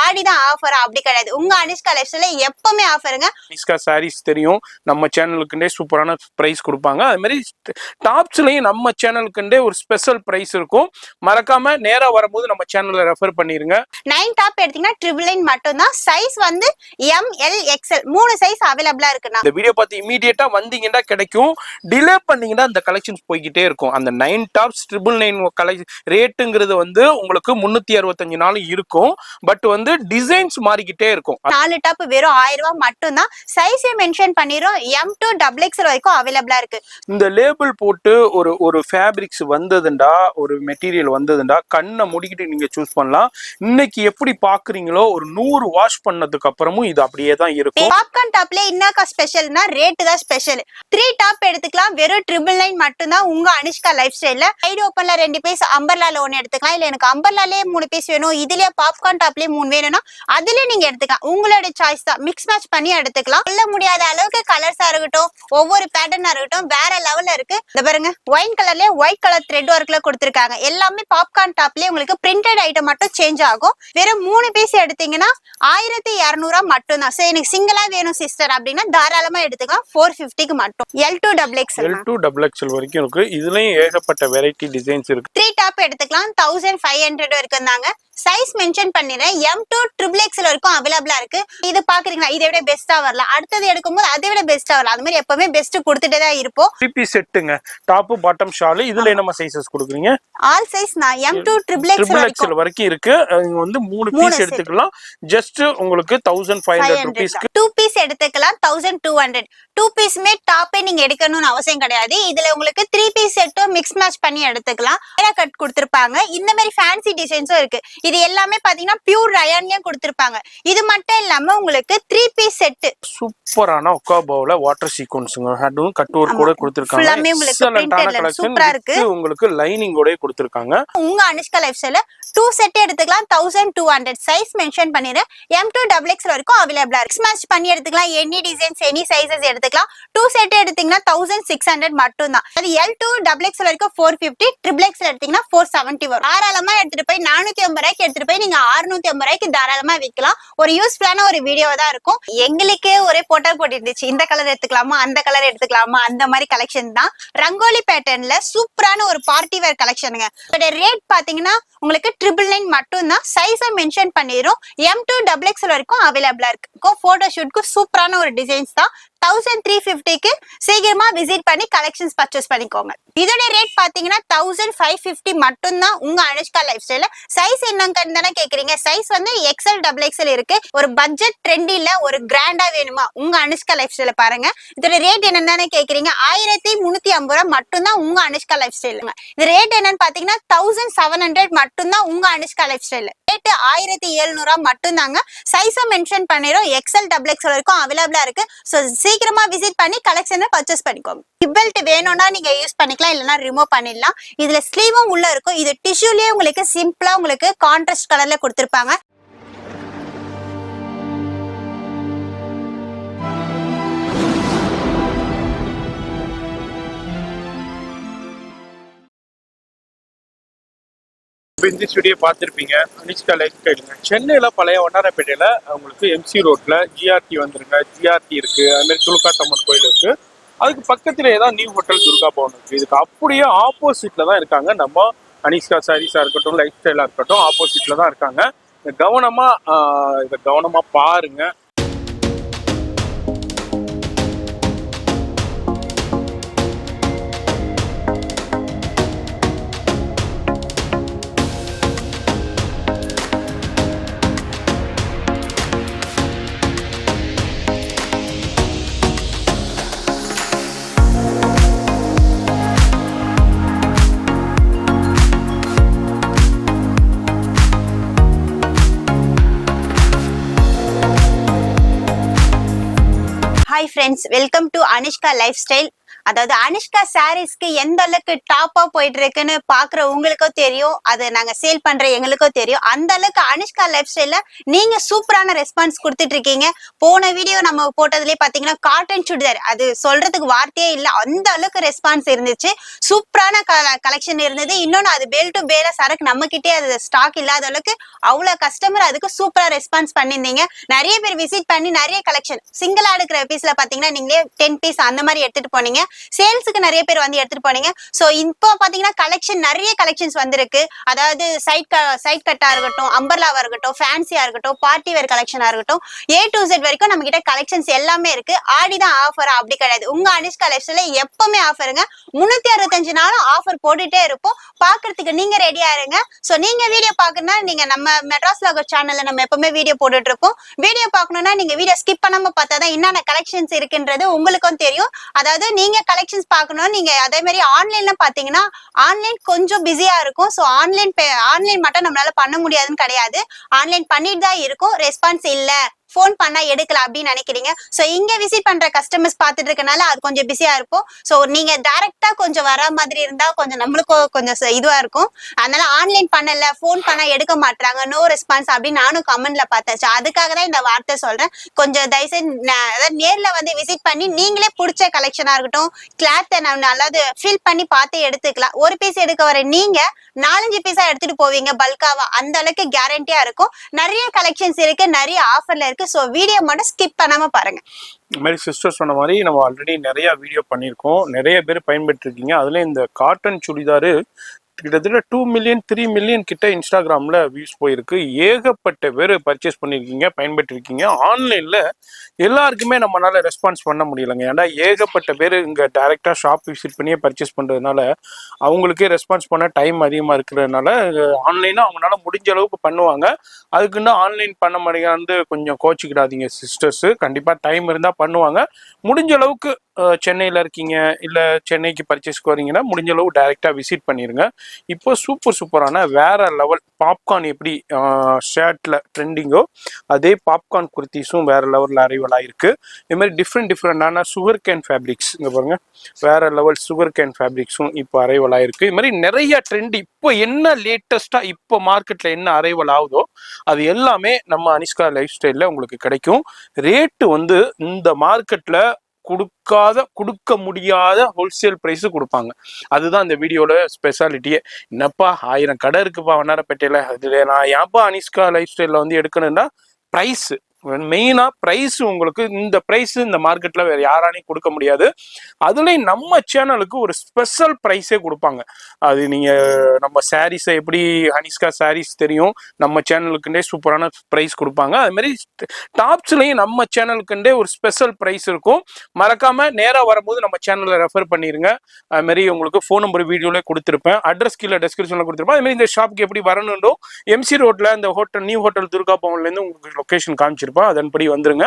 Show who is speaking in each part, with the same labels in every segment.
Speaker 1: ஆடிதான் offer அப்படி கிடையாது. உங்க அனிஷ்கா லைஃப் ஸ்டைல்ல எப்பவுமே ஆஃபருங்க.
Speaker 2: அனிஷ்கா சாரீஸ் தெரியும், நம்ம சேனலுக்குண்டே சூப்பரான பிரைஸ் கொடுப்பாங்க. அது மாதிரி டாப்ஸ்லயும் நம்ம சேனலுக்குண்டே ஒரு ஸ்பெஷல் பிரைஸ் இருக்கும். மறக்காம நேரா வரும்போது நம்ம சேனலை ரெஃபர் பண்ணிருங்க.
Speaker 1: 9 டாப் எடுத்தீங்கன்னா 999 மட்டும் தான். சைஸ் வந்து ML XL 3 சைஸ் அவைலபிளா இருக்குண்ணா.
Speaker 2: இந்த வீடியோ பார்த்து இமீடியட்டா வந்தீங்கன்னா கிடைக்கும். டிலே பண்ணீங்கன்னா அந்த கலெக்ஷன்ஸ் போய்கிட்டே இருக்கும். அந்த 9 டாப்ஸ் 999 கலெக்ஷன் ரேட்டுங்கிறது வந்து உங்களுக்கு 365 நாள் இருக்கும். பட் வந்து டிசைன்ஸ் மாறிக்கிட்டே இருக்கும்.
Speaker 1: 4 டாப் வெறும் 1000 ரூபாய் மட்டும் தான். சைஸே மென்ஷன் பண்ணிரும். M to XXL வரைக்கும் அவைலபிளா இருக்கு.
Speaker 2: இந்த லேபிள் போட்டு ஒரு ஃபேப்ரிக்ஸ் வந்ததுண்டா, ஒரு மெட்டீரியல் வந்ததுண்டா கண்ணை முடிக்கிட்டு நீங்க சூஸ் பண்ணலாம். இன்னைக்கு எப்படி பாக்குறீங்களோ ஒரு 100 வாஷ் பண்ணதுக்கு அப்புறமும் இது அப்படியே தான் இருக்கும்.
Speaker 1: பாப்கார்ன் டாப்ல என்னக்கா ஸ்பெஷல்னா ரேட் தான் ஸ்பெஷல். 3 டாப் எடுத்துக்கலாம் வெறும் 999 மட்டும் தான். உங்க அனிஷ்கா லைஃப் ஸ்டைல்ல சைடு ஓப்பன்ல 2 பீஸ், அம்பர்லால 1 எடுத்துக்கலாம். இல்ல எனக்கு அம்பர்லாலே 3 பீஸ் வேணும், இதுலயே பாப்கார்ன் டாப்லயே 3 வேணும்னா அதுல நீங்க எடுத்துக்கலாம். உங்களோட சாய்ஸ் தான். மிக்ஸ் மேட்ச் பண்ணி எடுத்துக்கலாம். சொல்ல முடியாத அளவுக்கு கலர்ஸா இருக்கட்டும், ஒவ்வொரு பேட்டர்னா இருக்கட்டும் வேற லெவல்ல இருக்கு. இந்த பாருங்க ஒயின் கலர்லயே ஒயிட் கலர் த்ரெட் ஒர்க்ல கொடுத்திருக்காங்க. எல்லாமே பாப்கார்ன் டாப்லயே உங்களுக்கு பிரிண்டட் ஐட்டம் மட்டும் சேஞ்ச் ஆகும். வெறும் 3 பீஸ் எடுத்தீங்கன்னா 1200 மட்டும் தான். சரி எனக்கு சிங்கிளா வேணும் சிஸ்டர் அப்படின்னா தாராளமா எடுத்துக்கலாம். 450க்கு மட்டும். L2
Speaker 2: XXL வரைக்கும் இருக்கு. இதுலயும் ஏகப்பட்ட வெரைட்டி டிசைன்ஸ் இருக்கு.
Speaker 1: 3 டாப் எடுத்துக்கலாம் 1500 வரைக்கும் தாங்க. சைஸ் மென்ஷன் பண்ணிடுறேன். M to XXL வரைக்கும் அவைலபிளா இருக்கு. இது பாக்குறீங்களா, இதை விட பெஸ்டா வரலாம், அடுத்தது எடுக்கும்போது அதை விட பெஸ்டா வரலாம். அது மாதிரி எப்பவுமே பெஸ்ட் கொடுத்துட்டே தான் இருப்போம்.
Speaker 2: 3 பீஸ் செட்டுங்க, டாப் பாட்டம் ஷால். இதுல நம்ம சைஸஸ் கொடுக்குறீங்க.
Speaker 1: ஆல் சைஸ் நான் M to XXL
Speaker 2: வரைக்கும் இருக்கு. நீங்க வந்து 3 பீஸ் எடுத்துக்கலாம். ஜஸ்ட் உங்களுக்கு 1500 ரூபீஸ்க்கு
Speaker 1: 2 பீஸ் எடுத்துக்கலாம். 1200. 2 பீஸ்மே டாப்பே நீங்க எடுக்கணும்னு அவசியம் கிடையாது. இதுல உங்களுக்கு 3 பீஸ் செட்டும் மிக்ஸ் மேட்ச் பண்ணி எடுத்துக்கலாம். கட் கொடுத்திருப்பாங்க. இந்த மாதிரி ஃபேன்சி டிசைன்ஸும் இருக்கு. இது எல்லாமே பாத்தீங்கன்னா பியூர் ரயான்லயும் கொடுத்திருப்பாங்க. இது மட்டும் இல்லாம உங்களுக்கு 3 பீஸ் செட்
Speaker 2: சூப்பரான ஒக்காபோல வாட்டர் சீக்வென்ஸ்ங்க, அதுவும் கட் ஒர்க் கூட கொடுத்திருக்காங்க.
Speaker 1: எல்லாமே உங்களுக்கு பிரிண்டட்ல சூப்பரா இருக்கு.
Speaker 2: உங்களுக்கு லைனிங் கூட கொடுத்திருக்காங்க.
Speaker 1: உங்க அனிஷ்கா லைஃப் ஸ்டைல்ல 2 செட் எடுத்துக்கலாம். 1200. சைஸ் மென்ஷன் பண்ணிடுறேன். M to XXL வரைக்கும் அவைலபிளா இருக்கு. மிக்ஸ் மேட்ச் பண்ணி எடுத்துக்கலாம். எனி டிசைன்ஸ் எனி சைஸஸ் எடுத்துக்கலாம். 2 செட் எடுத்தீங்கன்னா 1600 மட்டும் தான். அது L2 XXL வரைக்கும் 450, XXL எடுத்தீங்கன்னா 470 வரும். தாராளமா எடுத்துட்டு போய் 450 ரூபாய்க்கு எடுத்துட்டு போய் நீங்க 650 ரூபாய்க்கு தாராளமா விற்கலாம். ஒரு யூஸ்ஃபுல்லான ஒரு வீடியோ தான் இருக்கும். எங்களுக்கே ஒரே போட்டோ போட்டு இருந்துச்சு. இந்த கலர் எடுத்துக்கலாமா, அந்த கலர் எடுத்துக்கலாமா, அந்த மாதிரி கலெக்ஷன் தான். ரங்கோலி பேட்டர்ன்ல சூப்பரான ஒரு பார்ட்டி வேர் கலெக்ஷனுங்க. ரேட் பாத்தீங்கன்னா உங்களுக்கு 999 மட்டும் தான். சைஸ மென்ஷன் பண்ணிரும். M to XXL வரைக்கும் அவைலபிளா இருக்கு. போட்டோ ஷூட்க்கு சூப்பரான ஒரு டிசைன்ஸ் தான். 1350க்கு சீக்கிரமா விசிட் பண்ணி கலெக்ஷன்ஸ் பர்ச்சேஸ் பண்ணிக்கோங்க. இதோட ரேட் பாத்தீங்கன்னா 1550 மட்டும் தான். உங்க அனுஷ்கா லைஃப் ஸ்டைல்ல சைஸ் என்னன்னு தானே கேக்குறீங்க. சைஸ் வந்து XL XXL இருக்கு. ஒரு பட்ஜெட் ட்ரெண்டில ஒரு கிராண்டா வேணுமா, உங்க அனுஷ்கா லைஃப் ஸ்டைல பாருங்க. இதோட ரேட் என்னன்னு தானே கேக்குறீங்க. 1350 ரூபாய் மட்டும் தான் உங்க அனுஷ்கா லைஃப் ஸ்டைலுங்க. இது ரேட் என்னன்னு பாத்தீங்கன்னா 1700 மட்டும் தான் உங்க அனுஷ்கா லைஃப் ஸ்டைல். ரேட் 1700 மட்டும் தாங்க. சைஸ மென்ஷன் பண்ணிரும். XL XXL வரைக்கும் அவைலபிளா இருக்கு. சோ சீக்கிரமா விசிட் பண்ணி கலெக்ஷனை பர்ச்சேஸ் பண்ணிக்கோங்க. பெல்ட் வேணும்னா நீங்க யூஸ் பண்ணிக்கலாம், இல்லனா ரிமூவ் பண்ணிடலாம். இதுல ஸ்லீவும் உள்ள இருக்கும். இது டிஷ்யூலயே உங்களுக்கு சிம்பிளா உங்களுக்கு கான்ட்ராஸ்ட் கலர்ல கொடுத்திருப்பாங்க.
Speaker 2: இந்த ஸ்டுடியோ பார்த்துருப்பீங்க. அனிஷ்கா லைஃப் ஸ்டைலுங்க. சென்னையில் பழைய வண்ணாரப்பேட்டையில் உங்களுக்கு MC ரோட்டில் GRT வந்துருங்க. GRT இருக்குது. அதுமாதிரி துலுக்காட்டம்மன் கோயில் இருக்குது. அதுக்கு பக்கத்தில் ஏதாவது நியூ ஹோட்டல் துர்கா பவன் இருக்குது. இதுக்கு அப்படியே ஆப்போசிட்டில் தான் இருக்காங்க நம்ம அனிஷ்கா சாரீஸாக இருக்கட்டும், லைஃப் ஸ்டைலாக இருக்கட்டும், ஆப்போசிட்டில் தான் இருக்காங்க. இதை கவனமாக பாருங்கள்.
Speaker 1: Hi friends, welcome to Anishka Lifestyle. அதாவது அனுஷ்கா சாரீஸ்க்கு எந்த அளவுக்கு டாப்பா போயிட்டு இருக்குன்னு பாக்குற உங்களுக்கும் தெரியும், அது நாங்க சேல் பண்ற எங்களுக்கும் தெரியும். அந்த அளவுக்கு அனுஷ்கா லைஃப் ஸ்டைல்ல நீங்க சூப்பரான ரெஸ்பான்ஸ் கொடுத்துட்டு இருக்கீங்க. போன வீடியோ நம்ம போட்டதுலயே பாத்தீங்கன்னா காட்டன் சுடிதார், அது சொல்றதுக்கு வார்த்தையே இல்ல, அந்த அளவுக்கு ரெஸ்பான்ஸ் இருந்துச்சு. சூப்பரான கலெக்ஷன் இருந்தது. இன்னொன்னு அது பேல் டு பேல சரக்கு நம்ம கிட்டே அது ஸ்டாக் இல்லாத அளவுக்கு அவ்வளவு கஸ்டமர் அதுக்கு சூப்பரா ரெஸ்பான்ஸ் பண்ணிருந்தீங்க. நிறைய பேர் விசிட் பண்ணி நிறைய கலெக்ஷன் சிங்கிளா எடுக்கிற பீஸ்ல பாத்தீங்கன்னா நீங்களே 10 பீஸ் அந்த மாதிரி எடுத்துட்டு போனீங்க. சேல்ஸுக்கு நிறைய பேர் வந்து எடுத்துட்டு போனீங்க. சோ இப்போ பாத்தீங்கன்னா கலெக்ஷன் நிறைய கலெக்ஷன்ஸ் வந்திருக்கு. அதாவது சைட் கட்டா இருக்கட்டும், அம்பர்லாவா இருக்கட்டும், ஃபேன்சியா இருக்கட்டும், பார்ட்டி வேர் கலெக்ஷனா இருக்கட்டும், A to Z வரைக்கும் நம்ம கிட்ட கலெக்ஷன்ஸ் எல்லாமே இருக்கு. ஆடிதான் ஆஃபர் அப்படி கிடையாது. உங்க அனுஷ்கா லைஃப் ஸ்டைல்ல எப்பவுமே ஆஃபருங்க. 365 நாளும் ஆஃபர் போட்டுட்டே இருப்போம். பாக்குறதுக்கு நீங்க ரெடியா இருங்க. சோ நீங்க வீடியோ பாக்கணும்னா நீங்க நம்ம மெட்ராஸ் லாகர் சேனல்ல நம்ம எப்பவுமே வீடியோ போட்டுட்டு இருப்போம். வீடியோ பாக்கணும்னா நீங்க வீடியோ ஸ்கிப் பண்ணாம பார்த்தாதான் என்னென்ன கலெக்ஷன்ஸ் இருக்குன்றது உங்களுக்கும் தெரியும். அதாவது நீங்க கலெக்ஷன்ஸ் பார்க்கணும். நீங்க அதே மாதிரி ஆன்லைன்ல பாத்தீங்கன்னா ஆன்லைன் கொஞ்சம் பிஸியா இருக்கும். சோ ஆன்லைன் மட்டும் நம்மளால பண்ண முடியாதுன்னு கிடையாது. ஆன்லைன் பண்ணிட்டு தான் இருக்கும். ரெஸ்பான்ஸ் இல்ல, போன் பண்ணா எடுக்கல அப்படின்னு நினைக்கிறீங்க. சோ இங்க விசிட் பண்ற கஸ்டமர்ஸ் பாத்துட்டு இருக்கனால அது கொஞ்சம் பிஸியா இருக்கும். சோ நீங்க டைரக்டா கொஞ்சம் வர மாதிரி இருந்தா கொஞ்சம் நம்மளுக்கும் கொஞ்சம் இதுவா இருக்கும். அதனால ஆன்லைன் பண்ணல, போன் பண்ணா எடுக்க மாட்டாங்க, நோ ரெஸ்பான்ஸ் அப்படின்னு நானும் கமெண்ட்ல பார்த்தாச்சு. அதுக்காக தான் இந்த வார்த்தை சொல்றேன். கொஞ்சம் தயவுசெய்து நேர்ல வந்து விசிட் பண்ணி நீங்களே பிடிச்ச கலெக்ஷனா இருக்கட்டும், கிளாத்தை நல்லா ஃபீல் பண்ணி பார்த்து எடுத்துக்கலாம். ஒரு பீஸ் எடுக்க வர நீங்க 4-5 பீஸா எடுத்துட்டு போவீங்க பல்காவா, அந்த அளவுக்கு கேரண்டியா இருக்கும். நிறைய கலெக்ஷன்ஸ் இருக்கு, நிறைய ஆஃபர்ல இருக்கு. சோ வீடியோ மட்டும் ஸ்கிப் பண்ணாம பாருங்க.
Speaker 2: இந்த மாதிரி சிஸ்டர் சொன்ன மாதிரி நம்ம ஆல்ரெடி நிறைய வீடியோ பண்ணியிருக்கோம், நிறைய பேர் பயன்பெற்று இருக்கீங்க. அதுல இந்த காட்டன் சுடிதாரு கிட்டத்தட்ட 2 மில்லியன் 3 மில்லியன் கிட்ட இன்ஸ்டாகிராம்ல வியூஸ் போயிருக்கு. ஏகப்பட்ட பேர் பர்ச்சேஸ் பண்ணியிருக்கீங்க, பயன்பெற்றிருக்கீங்க. ஆன்லைன்ல எல்லாருக்குமே நம்மளால ரெஸ்பான்ஸ் பண்ண முடியலைங்க. ஏன்னா ஏகப்பட்ட பேர் இங்க டைரக்டா ஷாப் விசிட் பண்ணியே பர்ச்சேஸ் பண்றதுனால அவங்களுக்கே ரெஸ்பான்ஸ் பண்ண டைம் அதிகமா இருக்கிறதுனால ஆன்லைனா அவங்களால முடிஞ்ச அளவுக்கு பண்ணுவாங்க. அதுக்குன்னு ஆன்லைன் பண்ண முடியாது கொஞ்சம் கோச்சிக்கிடாதீங்க சிஸ்டர்ஸ். கண்டிப்பா டைம் இருந்தா பண்ணுவாங்க. முடிஞ்ச அளவுக்கு சென்னையில் இருக்கீங்க இல்லை சென்னைக்கு பர்ச்சேஸ்க்கு வரீங்கன்னா முடிஞ்ச அளவு டைரெக்டாக விசிட் பண்ணிடுங்க. இப்போ சூப்பரான வேற லெவல் பாப்கார்ன் எப்படி ஷர்ட்டில் ட்ரெண்டிங்கோ அதே பாப்கார்ன் குர்த்திஸும் வேற லெவலில் அரைவல் ஆயிருக்கு. இது மாதிரி டிஃப்ரெண்டான சுகர் கேன் ஃபேப்ரிக்ஸ் இங்கே பாருங்க, வேற லெவல் சுகர் கேன் ஃபேப்ரிக்ஸும் இப்போ அரைவல் ஆயிருக்கு. இது மாதிரி நிறைய ட்ரெண்ட் இப்போ என்ன லேட்டஸ்ட்டாக இப்போ மார்க்கெட்டில் என்ன அரைவல் ஆகுதோ அது எல்லாமே நம்ம அனுஷ்கா லைஃப் ஸ்டைலில் உங்களுக்கு கிடைக்கும். ரேட்டு வந்து இந்த மார்க்கெட்டில் கொடுக்க முடியாத ஹோல்சேல் பிரைஸ் கொடுப்பாங்க. அதுதான் இந்த வீடியோல ஸ்பெஷாலிட்டியே. என்னப்பா 1000 கடை இருக்குப்பா வண்ணாரப்பேட்டையில, அதுல நான் ஏன்ப்பா அனுஷ்கா லைஃப் ஸ்டைல்ல வந்து எடுக்கணும்னா பிரைஸ் மெயினா பிரைஸ். உங்களுக்கு இந்த பிரைஸ் இந்த மார்க்கெட்ல வேற யாராலையும் கொடுக்க முடியாது. அதுலயும் நம்ம சேனலுக்கு ஒரு ஸ்பெஷல் பிரைஸே கொடுப்பாங்க. அது நீங்க நம்ம சாரீஸை எப்படி அனுஷ்கா சாரீஸ் தெரியும், நம்ம சேனலுக்குண்டே சூப்பரான பிரைஸ் கொடுப்பாங்க. அது மாதிரி டாப்ஸ்லயும் நம்ம சேனலுக்குண்டே ஒரு ஸ்பெஷல் பிரைஸ் இருக்கும். மறக்காம நேரா வரும்போது நம்ம சேனலை ரெஃபர் பண்ணிருங்க. அது மாதிரி உங்களுக்கு ஃபோன் நம்பர் வீடியோல கொடுத்துருப்பேன், அட்ரஸ் கீழே டிஸ்கிரிப்ஷன்ல கொடுத்துருப்பேன். அது மாதிரி இந்த ஷாப்க்கு எப்படி வரணும்னோ எம்சி ரோட்ல இந்த ஹோட்டல் நியூ ஹோட்டல் துர்கா பவன்ல இருந்து உங்களுக்கு லொகேஷன் காமிச்சிருப்பேன், அதன்படி வந்துருங்க.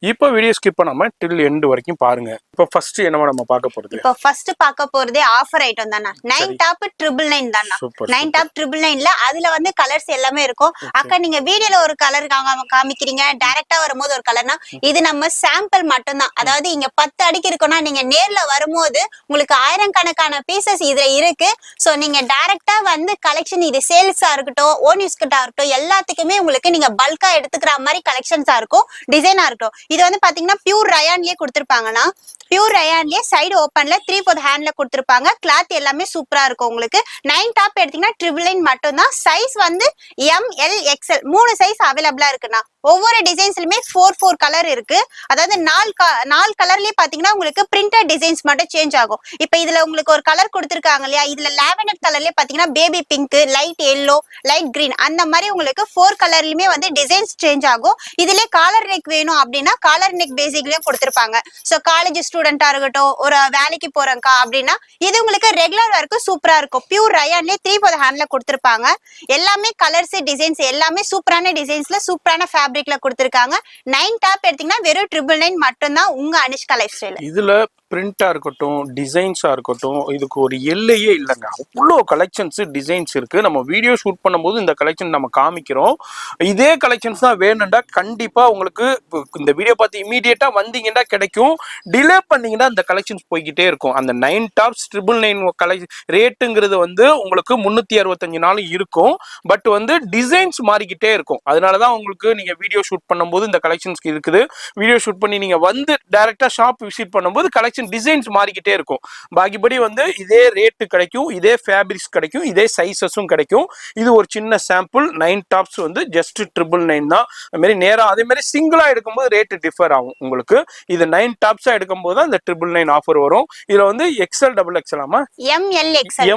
Speaker 2: இப்போ வீடியோ ஸ்கிப் பண்ணாம டில் எண்ட் வரைக்கும் பாருங்க. இப்போ ஃபர்ஸ்ட் என்னமா நம்ம பார்க்க போறது?
Speaker 1: இப்போ ஃபர்ஸ்ட் பார்க்க போறதே ஆஃபர் ஐட்டம் தானா. 9 டாப் 999 தானா. 9 டாப் 999ல அதுல வந்து கலர்ஸ் எல்லாமே இருக்கும். அக்கா நீங்க வீடியோல ஒரு கலர் காமிக்கிறீங்க, டைரக்டா வரும்போது ஒரு கலர்னா இது நம்ம சாம்பிள் மட்டும் தான். அதாவது இங்க 10 அடிக்கு இருக்குன்னா நீங்க நேர்ல வரும்போது உங்களுக்கு 1000 கணக்கான பீசஸ் இதுல இருக்கு. சோ நீங்க டைரக்டா வந்து கலெக்ஷன் இது சேல்ஸா இருக்கட்டும், ஓன் யூஸ் கிட்டா இருக்கட்டும், எல்லாத்துக்குமே உங்களுக்கு நீங்க பல்கா எடுத்துக்கிற மாதிரி கலெக்ஷன்ஸா இருக்கும், டிசைனா இருக்கட்டும். இது வந்து பாத்தீங்கன்னா பியூர் ரயான்லயே கொடுத்திருப்பாங்கன்னா, பியூர் ரயான்லயே சைடு ஓப்பன்ல 3/4 ஹேண்ட்ல கொடுத்திருப்பாங்க. கிளாத் எல்லாமே சூப்பரா இருக்கும். உங்களுக்கு 9 டாப் எடுத்தீங்கன்னா 999 மட்டும் தான். சைஸ் வந்து ML XL 3 சைஸ் அவைலபிளா இருக்குண்ணா. ஒவ்வொரு டிசைன்ஸ்லயுமே 4 கலர் இருக்கு. அதாவது 4 கலர்லயே பாத்தீங்கன்னா உங்களுக்கு பிரிண்டட் டிசைன்ஸ் மட்டும் சேஞ்ச் ஆகும். இப்ப இதுல உங்களுக்கு ஒரு கலர் கொடுத்திருக்காங்க இல்லையா, இதுல லாவெண்டர் கலர்லயே பாத்தீங்கன்னா baby pink, light yellow, light green அந்த மாதிரி உங்களுக்கு 4 கலர்லயுமே வந்து டிசைன்ஸ் சேஞ்ச் ஆகும். இதுல காலர் நெக் வேணும் அப்படின்னா காலர் நெக் பேசிக்லயும் கொடுத்திருப்பாங்க. சோ காலேஜ் ஸ்டூடெண்டா இருக்கட்டும், ஒரு வேலைக்கு போறேங்கா அப்படின்னா இது உங்களுக்கு ரெகுலர் வரைக்கும் சூப்பரா இருக்கும். பியூர் ரயான்லயே 3/4 ஹேண்ட்ல கொடுத்திருப்பாங்க. எல்லாமே கலர்ஸ் டிசைன்ஸ் எல்லாமே சூப்பரான டிசைன்ஸ்ல சூப்பரான ஃபேப்ரிக்ல கொடுத்திருக்காங்க. 9 டாப் எடுத்தீங்கன்னா வெறும் 999 மட்டும் தான் உங்க அனுஷ்கா லைஃப் ஸ்டைல்.
Speaker 2: இதுல பிரிண்டா இருக்கட்டும், டிசைன்ஸா இருக்கட்டும், இதுக்கு ஒரு எல்லையே இல்லைங்க. அவ்வளோ கலெக்ஷன்ஸ் டிசைன்ஸ் இருக்கு. நம்ம வீடியோ ஷூட் பண்ணும்போது இந்த கலெக்ஷன் நம்ம காமிக்கிறோம். இதே கலெக்ஷன்ஸ் தான் வேணும்டா கண்டிப்பா உங்களுக்கு இந்த வீடியோ பார்த்து இமீடியட்டா வந்தீங்கன்னா கிடைக்கும். டிலே பண்ணீங்கன்னா இந்த கலெக்ஷன்ஸ் போய்கிட்டே இருக்கும். அந்த 9 டாப்ஸ் 999 ரேட்டுங்கிறது வந்து உங்களுக்கு 365 நாள் இருக்கும். பட் வந்து டிசைன்ஸ் மாறிக்கிட்டே இருக்கும். அதனாலதான் உங்களுக்கு நீங்க வீடியோ ஷூட் பண்ணும்போது இந்த கலெக்ஷன்ஸ் இருக்குது. வீடியோ ஷூட் பண்ணி நீங்க வந்து டைரக்டா ஷாப் விசிட் பண்ணும்போது கலெக்ஷன் டிசைன்ஸ் மாறிக்கிட்டே இருக்கும். பாக்கிபடி வந்து இதே ரேட்டு கிடைக்கும், இதே ஃபேப்ரிக்ஸ் கிடைக்கும், இதே சைஸஸும் கிடைக்கும். இது ஒரு சின்ன சாம்பிள் 9 டாப்ஸ் வந்து ஜஸ்ட் 999 தான். அது மாதிரி நேரா அதே மாதிரி சிங்கிளா எடுக்கும்போது ரேட்டு டிஃபர் ஆகும் உங்களுக்கு. இது 9 டாப்ஸா எடுக்கும்போது தான் இந்த 999 ஆஃபர் வரும். இதுல வந்து எக்ஸ்எல் டபுள் எக்ஸ்எல் ஆமா எக்ஸ்எல்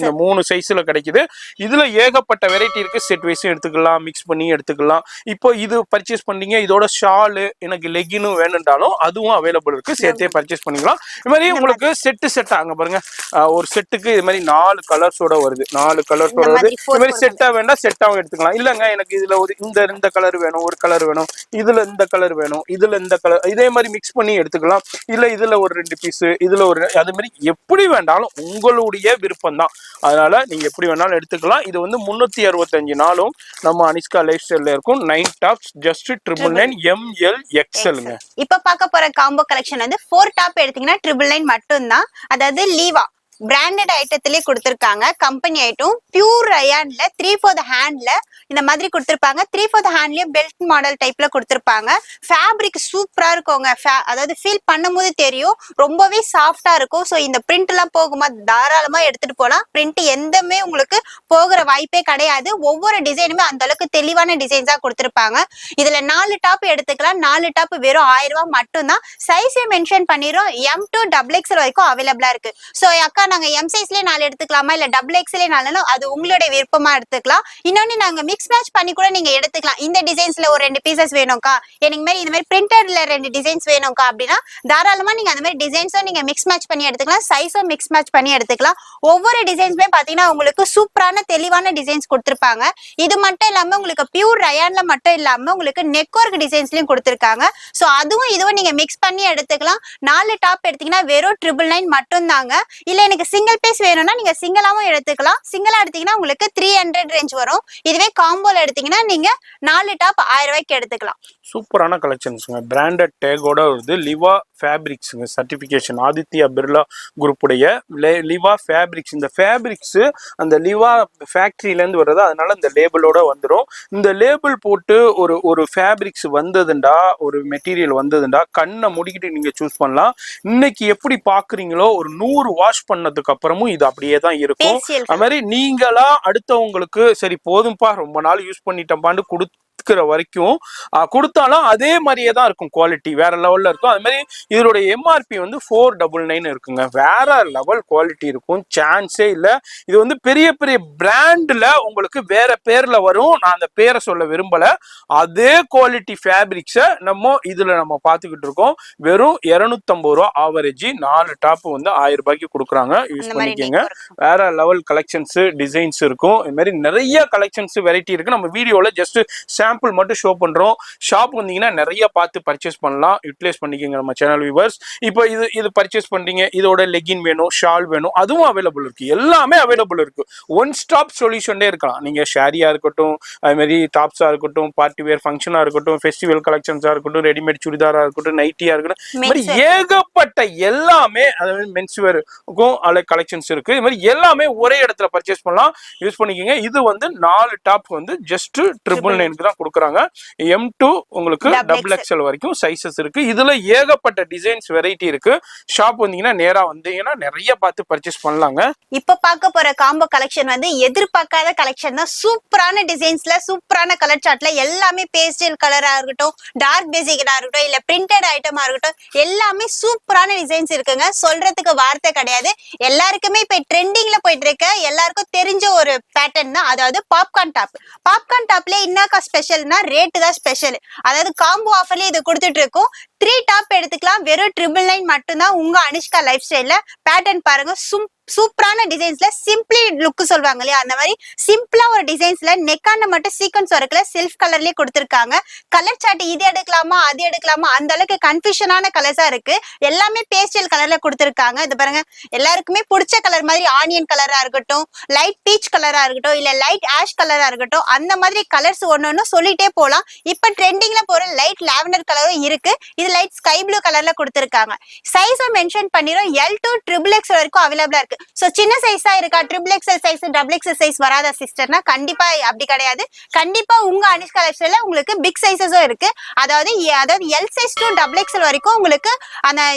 Speaker 2: இந்த 3 சைஸ்ல கிடைக்குது. இதுல ஏகப்பட்ட வெரைட்டி இருக்கு. செட் வைஸும் எடுத்துக்கலாம், மிக்ஸ் பண்ணி எடுத்துக்கலாம். இப்போ இது பர்ச்சேஸ் பண்ணீங்க, இதோட ஷாலு எனக்கு லெகினும் வேணும்னாலும் அதுவும் அவைலபிள் இருக்கு. சேர்த்தே பர்ச்சேஸ் பண்ணிக்கலாம். இது மாதிரி உங்களுக்கு செட்டா அங்க பாருங்க, ஒரு செட்டுக்கு இது மாதிரி 4 கலர்ஸோட வருது. 4 கலர்ஸோட வருது. இது மாதிரி செட்டா வேண்டாம் செட்டாவும் எடுத்துக்கலாம். இல்லங்க எனக்கு இதுல ஒரு இந்த கலர் வேணும், ஒரு கலர் வேணும், இதுல இந்த கலர் வேணும், இதுல இந்த கலர், இதே மாதிரி மிக்ஸ் பண்ணி எடுத்துக்கலாம். இல்ல இதுல ஒரு 2 பீஸ், இதுல ஒரு, அது மாதிரி எப்படி வேண்டாலும் உங்களுடைய விருப்பம் தான். அதனால நீங்க எப்படி வேணாலும் எடுத்துக்கலாம். இது வந்து 365 நாளும் நம்ம அனிஷ்கா லைஃப் ஸ்டைல்ல இருக்கும். 9 டாப்ஸ் ஜஸ்ட் 999 ML XLங்க.
Speaker 1: இப்ப பார்க்க போற காம்போ கலெக்ஷன் வந்து 4 டாப் எடுத்தீங்கன்னா 999 மட்டும் தான். அதாவது லீவா பிராண்டட் ஐட்டத்திலே கொடுத்திருக்காங்க. கம்பெனி ஐட்டம் பியூர் ரயான்ல 3/4 ஹேண்ட்ல இந்த மாதிரி கொடுத்திருப்பாங்க. 3/4 ஹேண்ட்லயே பெல்ட் மாடல் டைப்ல கொடுத்திருப்பாங்க. ஃபேப்ரிக் சூப்பரா இருக்குங்க. அதாவது ஃபீல் பண்ணும்போது தெரியும், ரொம்பவே சாஃப்டா இருக்கும். ஸோ இந்த பிரிண்ட் எல்லாம் போகும்போது தாராளமா எடுத்துட்டு போகலாம். பிரிண்ட் எந்தமே உங்களுக்கு போகிற வாய்ப்பே கிடையாது. ஒவ்வொரு டிசைனுமே அந்த அளவுக்கு தெளிவான டிசைன்ஸா கொடுத்திருப்பாங்க. இதுல 4 டாப் எடுத்துக்கலாம். 4 டாப் வெறும் 1000 ரூபாய் மட்டும்தான். சைஸே மென்ஷன் பண்ணிரும். M to XXL வரைக்கும் அவைலபிளா இருக்கு. ஸோ அக்கா நாங்க எம் சைஸ்லயே 4 எடுத்துக்கலாமா இல்ல டபுள் எக்ஸ்எல்லே 4, அது உங்களுடைய விருப்பமா எடுத்துக்கலாம். இன்னொன்னு நாங்க மிக்ஸ் மேட்ச் பண்ணி கூட நீங்க எடுத்துக்கலாம். இந்த டிசைன்ஸ்ல ஒரு 2 பீசஸ் வேணும்க்கா, எனக்கு மாதிரி இந்த மாதிரி பிரிண்டட்ல 2 டிசைன்ஸ் வேணும்க்கா அப்படின்னா தாராளமா நீங்க அந்த மாதிரி டிசைன்ஸும் நீங்க மிக்ஸ் மேட்ச் பண்ணி எடுத்துக்கலாம். சைஸும் மிக்ஸ் மேட்ச் பண்ணி எடுத்துக்கலாம். ஒவ்வொரு டிசைன்ஸுமே பாத்தீங்கன்னா உங்களுக்கு சூப்பரான தெளிவான டிசைன்ஸ் கொடுத்திருப்பாங்க. இது மட்டும் இல்லாம உங்களுக்கு பியூர் ரயான்ல மட்டும் இல்லாம உங்களுக்கு நெக் ஒர்க் டிசைன்ஸ்லயும் கொடுத்திருக்காங்க. சோ அதுவும் இதுவும் நீங்க மிக்ஸ் பண்ணி எடுத்துக்கலாம். 4 டாப் எடுத்தீங்கன்னா வெறும் 999 மட்டும் தாங்க. இல்ல எனக்கு சிங்கிள் பீஸ் வேணும்னா நீங்க சிங்கிளாவும் எடுத்துக்கலாம். சிங்கிளா எடுத்தீங்கன்னா உங்களுக்கு 300 ரேஞ்ச் வரும். இதுவே காம்போல எடுத்தீங்கன்னா நீங்க 4 டாப் 1000 ரூபாய்க்கு எடுத்துக்கலாம்.
Speaker 2: சூப்பரான கலெக்ஷன்ஸ்ங்க. பிராண்டட் டேகோட வருது. லிவா ஃபேப்ரிக்ஸ்ங்க சர்டிஃபிகேஷன், ஆதித்யா பிர்லா குரூப் உடைய லிவா ஃபேப்ரிக்ஸ். இந்த ஃபேப்ரிக்ஸ் அந்த லிவா ஃபேக்டரியிலேருந்து வருது. அதனால இந்த லேபிளோட வந்துடும். இந்த லேபிள் போட்டு ஒரு ஃபேப்ரிக்ஸ் வந்ததுண்டா, ஒரு மெட்டீரியல் வந்ததுண்டா கண்ணை முடிக்கிட்டு நீங்க சூஸ் பண்ணலாம். இன்னைக்கு எப்படி பாக்குறீங்களோ ஒரு 100 வாஷ் பண்ணதுக்கு அப்புறமும் இது அப்படியே தான் இருக்கும். அது மாதிரி நீங்களா அடுத்தவங்களுக்கு சரி போதும்பா ரொம்ப நாள் யூஸ் பண்ணிட்டப்பான்னு கொடுக்கிற வரைக்கும் கொடுத்தாலும் அதே மாதிரியே தான் இருக்கும். குவாலிட்டி வேற லெவல்ல இருக்கும். அது மாதிரி இதோடைய எம்ஆர்பி வந்து 499 இருக்குங்க. வேற லெவல் குவாலிட்டி இருக்கும், சான்ஸே இல்லை. இது வந்து பெரிய பெரிய பிராண்ட்ல உங்களுக்கு வேற பேர்ல வரும். நான் அந்த பேரை சொல்ல விரும்பல. அதே குவாலிட்டி ஃபேப்ரிக்ஸை நம்ம பார்த்துக்கிட்டு இருக்கோம். வெறும் 250 ரூபா ஆவரேஜ். 4 டாப் வந்து 1000 ரூபாய்க்கு கொடுக்குறாங்க. யூஸ் பண்ணிக்கோங்க. வேற லெவல் கலெக்ஷன்ஸ் டிசைன்ஸ் இருக்கும். இது மாதிரி நிறைய கலெக்ஷன்ஸ் வெரைட்டி இருக்கு. நம்ம வீடியோல ஜஸ்ட் சாம்பிள் மட்டும் ஷோ பண்றோம். ஷாப் வந்தீங்கன்னா நிறைய பார்த்து பர்ச்சேஸ் பண்ணலாம். யூட்டிலைஸ் பண்ணிக்கோங்க நம்ம சேனல் வியூவர்ஸ். இப்போ இது பர்ச்சேஸ் பண்றீங்க, இதோட லெகின் வேணும், ஷால் வேணும், அதுவும் அவைலபிள் இருக்கு. எல்லாமே அவைலபிள் இருக்கு. ஒன் ஸ்டாப் சொல்யூஷனே இருக்கலாம். நீங்க ஷாரியா இருக்கட்டும், அது மாதிரி டாப்ஸா இருக்கட்டும், பார்ட்டி வேர் ஃபங்க்ஷனா இருக்கட்டும், ஃபெஸ்டிவல் கலெக்ஷன்ஸா இருக்கட்டும், ரெடிமேட் சுடிதாரா இருக்கட்டும், நைட்டியா இருக்கட்டும், இது மாதிரி ஏகப்பட்ட எல்லாமே அதாவது மென்ஸ் வேருக்கும் கலெக்ஷன்ஸ் இருக்கு. இது மாதிரி எல்லாமே ஒரே இடத்துல பர்ச்சேஸ் பண்ணலாம். யூஸ் பண்ணிக்கோங்க. இது வந்து 4 டாப் வந்து ஜஸ்ட் 999 தான் கொடுக்குறாங்க. M2 உங்களுக்கு XXL வரைக்கும் சைஸஸ் இருக்கு. இதுல ஏகப்பட்ட டிசைன்ஸ் வெரைட்டி இருக்கு. ஷாப் வந்தீங்கன்னா நேரா வந்தீங்கன்னா நிறைய பார்த்து பர்ச்சேஸ் பண்ணலாங்க.
Speaker 1: இப்ப பார்க்க போற காம்போ கலெக்ஷன் வந்து எதிர்பார்க்காத கலெக்ஷன் தான். சூப்பரான டிசைன்ஸ்ல சூப்பரான கலர் சார்ட்ல எல்லாமே பேஸ்டல் கலரா இருக்கட்டும், டார்க் பேசிக்கா இருக்கட்டும், இல்ல பிரிண்டட் ஐட்டமா இருக்கட்டும், எல்லாமே சூப்பரான டிசைன்ஸ் இருக்குங்க. சொல்றதுக்கு வார்த்தை கிடையாது. எல்லாருக்குமே இப்ப ட்ரெண்டிங்ல போயிட்டு இருக்க எல்லாருக்கும் தெரிஞ்ச ஒரு பேட்டர்ன் தான். அதாவது பாப்கார்ன் டாப். பாப்கார்ன் டாப்ல என்னக்கா ஸ்பெஷல்னா ரேட்டு தான் ஸ்பெஷல். அதாவது காம்போ ஆஃபர்ல இது கொடுத்துட்டு இருக்கோம். 3 டாப் எடுத்துக்கலாம். வெறும் 999 மட்டும்தான். உங்க அனிஷ்கா லைஃப் ஸ்டைல்ல பேட்டர்ன் பாருங்க, சூப்பரான டிசைன்ஸ்ல சிம்பிளி லுக் சொல்லுவாங்க இல்லையா, அந்த மாதிரி சிம்பிளா ஒரு டிசைன்ஸ்ல நெக்கான மட்டும் சீக்வன்ஸ் ஒர்க்ல செல்ஃப் கலர்லயே கொடுத்திருக்காங்க. கலர் சார்ட் இது எடுக்கலாமா அது எடுக்கலாமா அந்த அளவுக்கு கன்ஃபியூஷனான கலர்ஸா இருக்கு. எல்லாமே பேஸ்டல் கலர்ல கொடுத்திருக்காங்க. இது பாருங்க, எல்லாருக்குமே பிடிச்ச கலர் மாதிரி ஆனியன் கலரா இருக்கட்டும், லைட் பீச் கலரா இருக்கட்டும், இல்ல லைட் ஆஷ் கலரா இருக்கட்டும், அந்த மாதிரி கலர்ஸ் ஒன்னு சொல்லிட்டே போலாம். இப்ப ட்ரெண்டிங்ல போற லைட் லாவெண்டர் கலரும் இருக்கு. இது லைட் ஸ்கை ப்ளூ கலர்ல கொடுத்திருக்காங்க. சைஸும் மென்ஷன் பண்ணிரும். L to XXX வரைக்கும் அவைலபிளா இருக்கு. சோ சின்ன சைஸா இருக்கா, XXXL சைஸ் XXXL சைஸ் வராத சிஸ்டர்னா கண்டிப்பா அப்படி கிடையாது. கண்டிப்பா உங்க அனிஷ்கா லைஃப் ஸ்டைல்ல உங்களுக்கு பிக் சைஸஸும் இருக்கு. அதாவது L சைஸ் to XXL வரைக்கும் உங்களுக்கு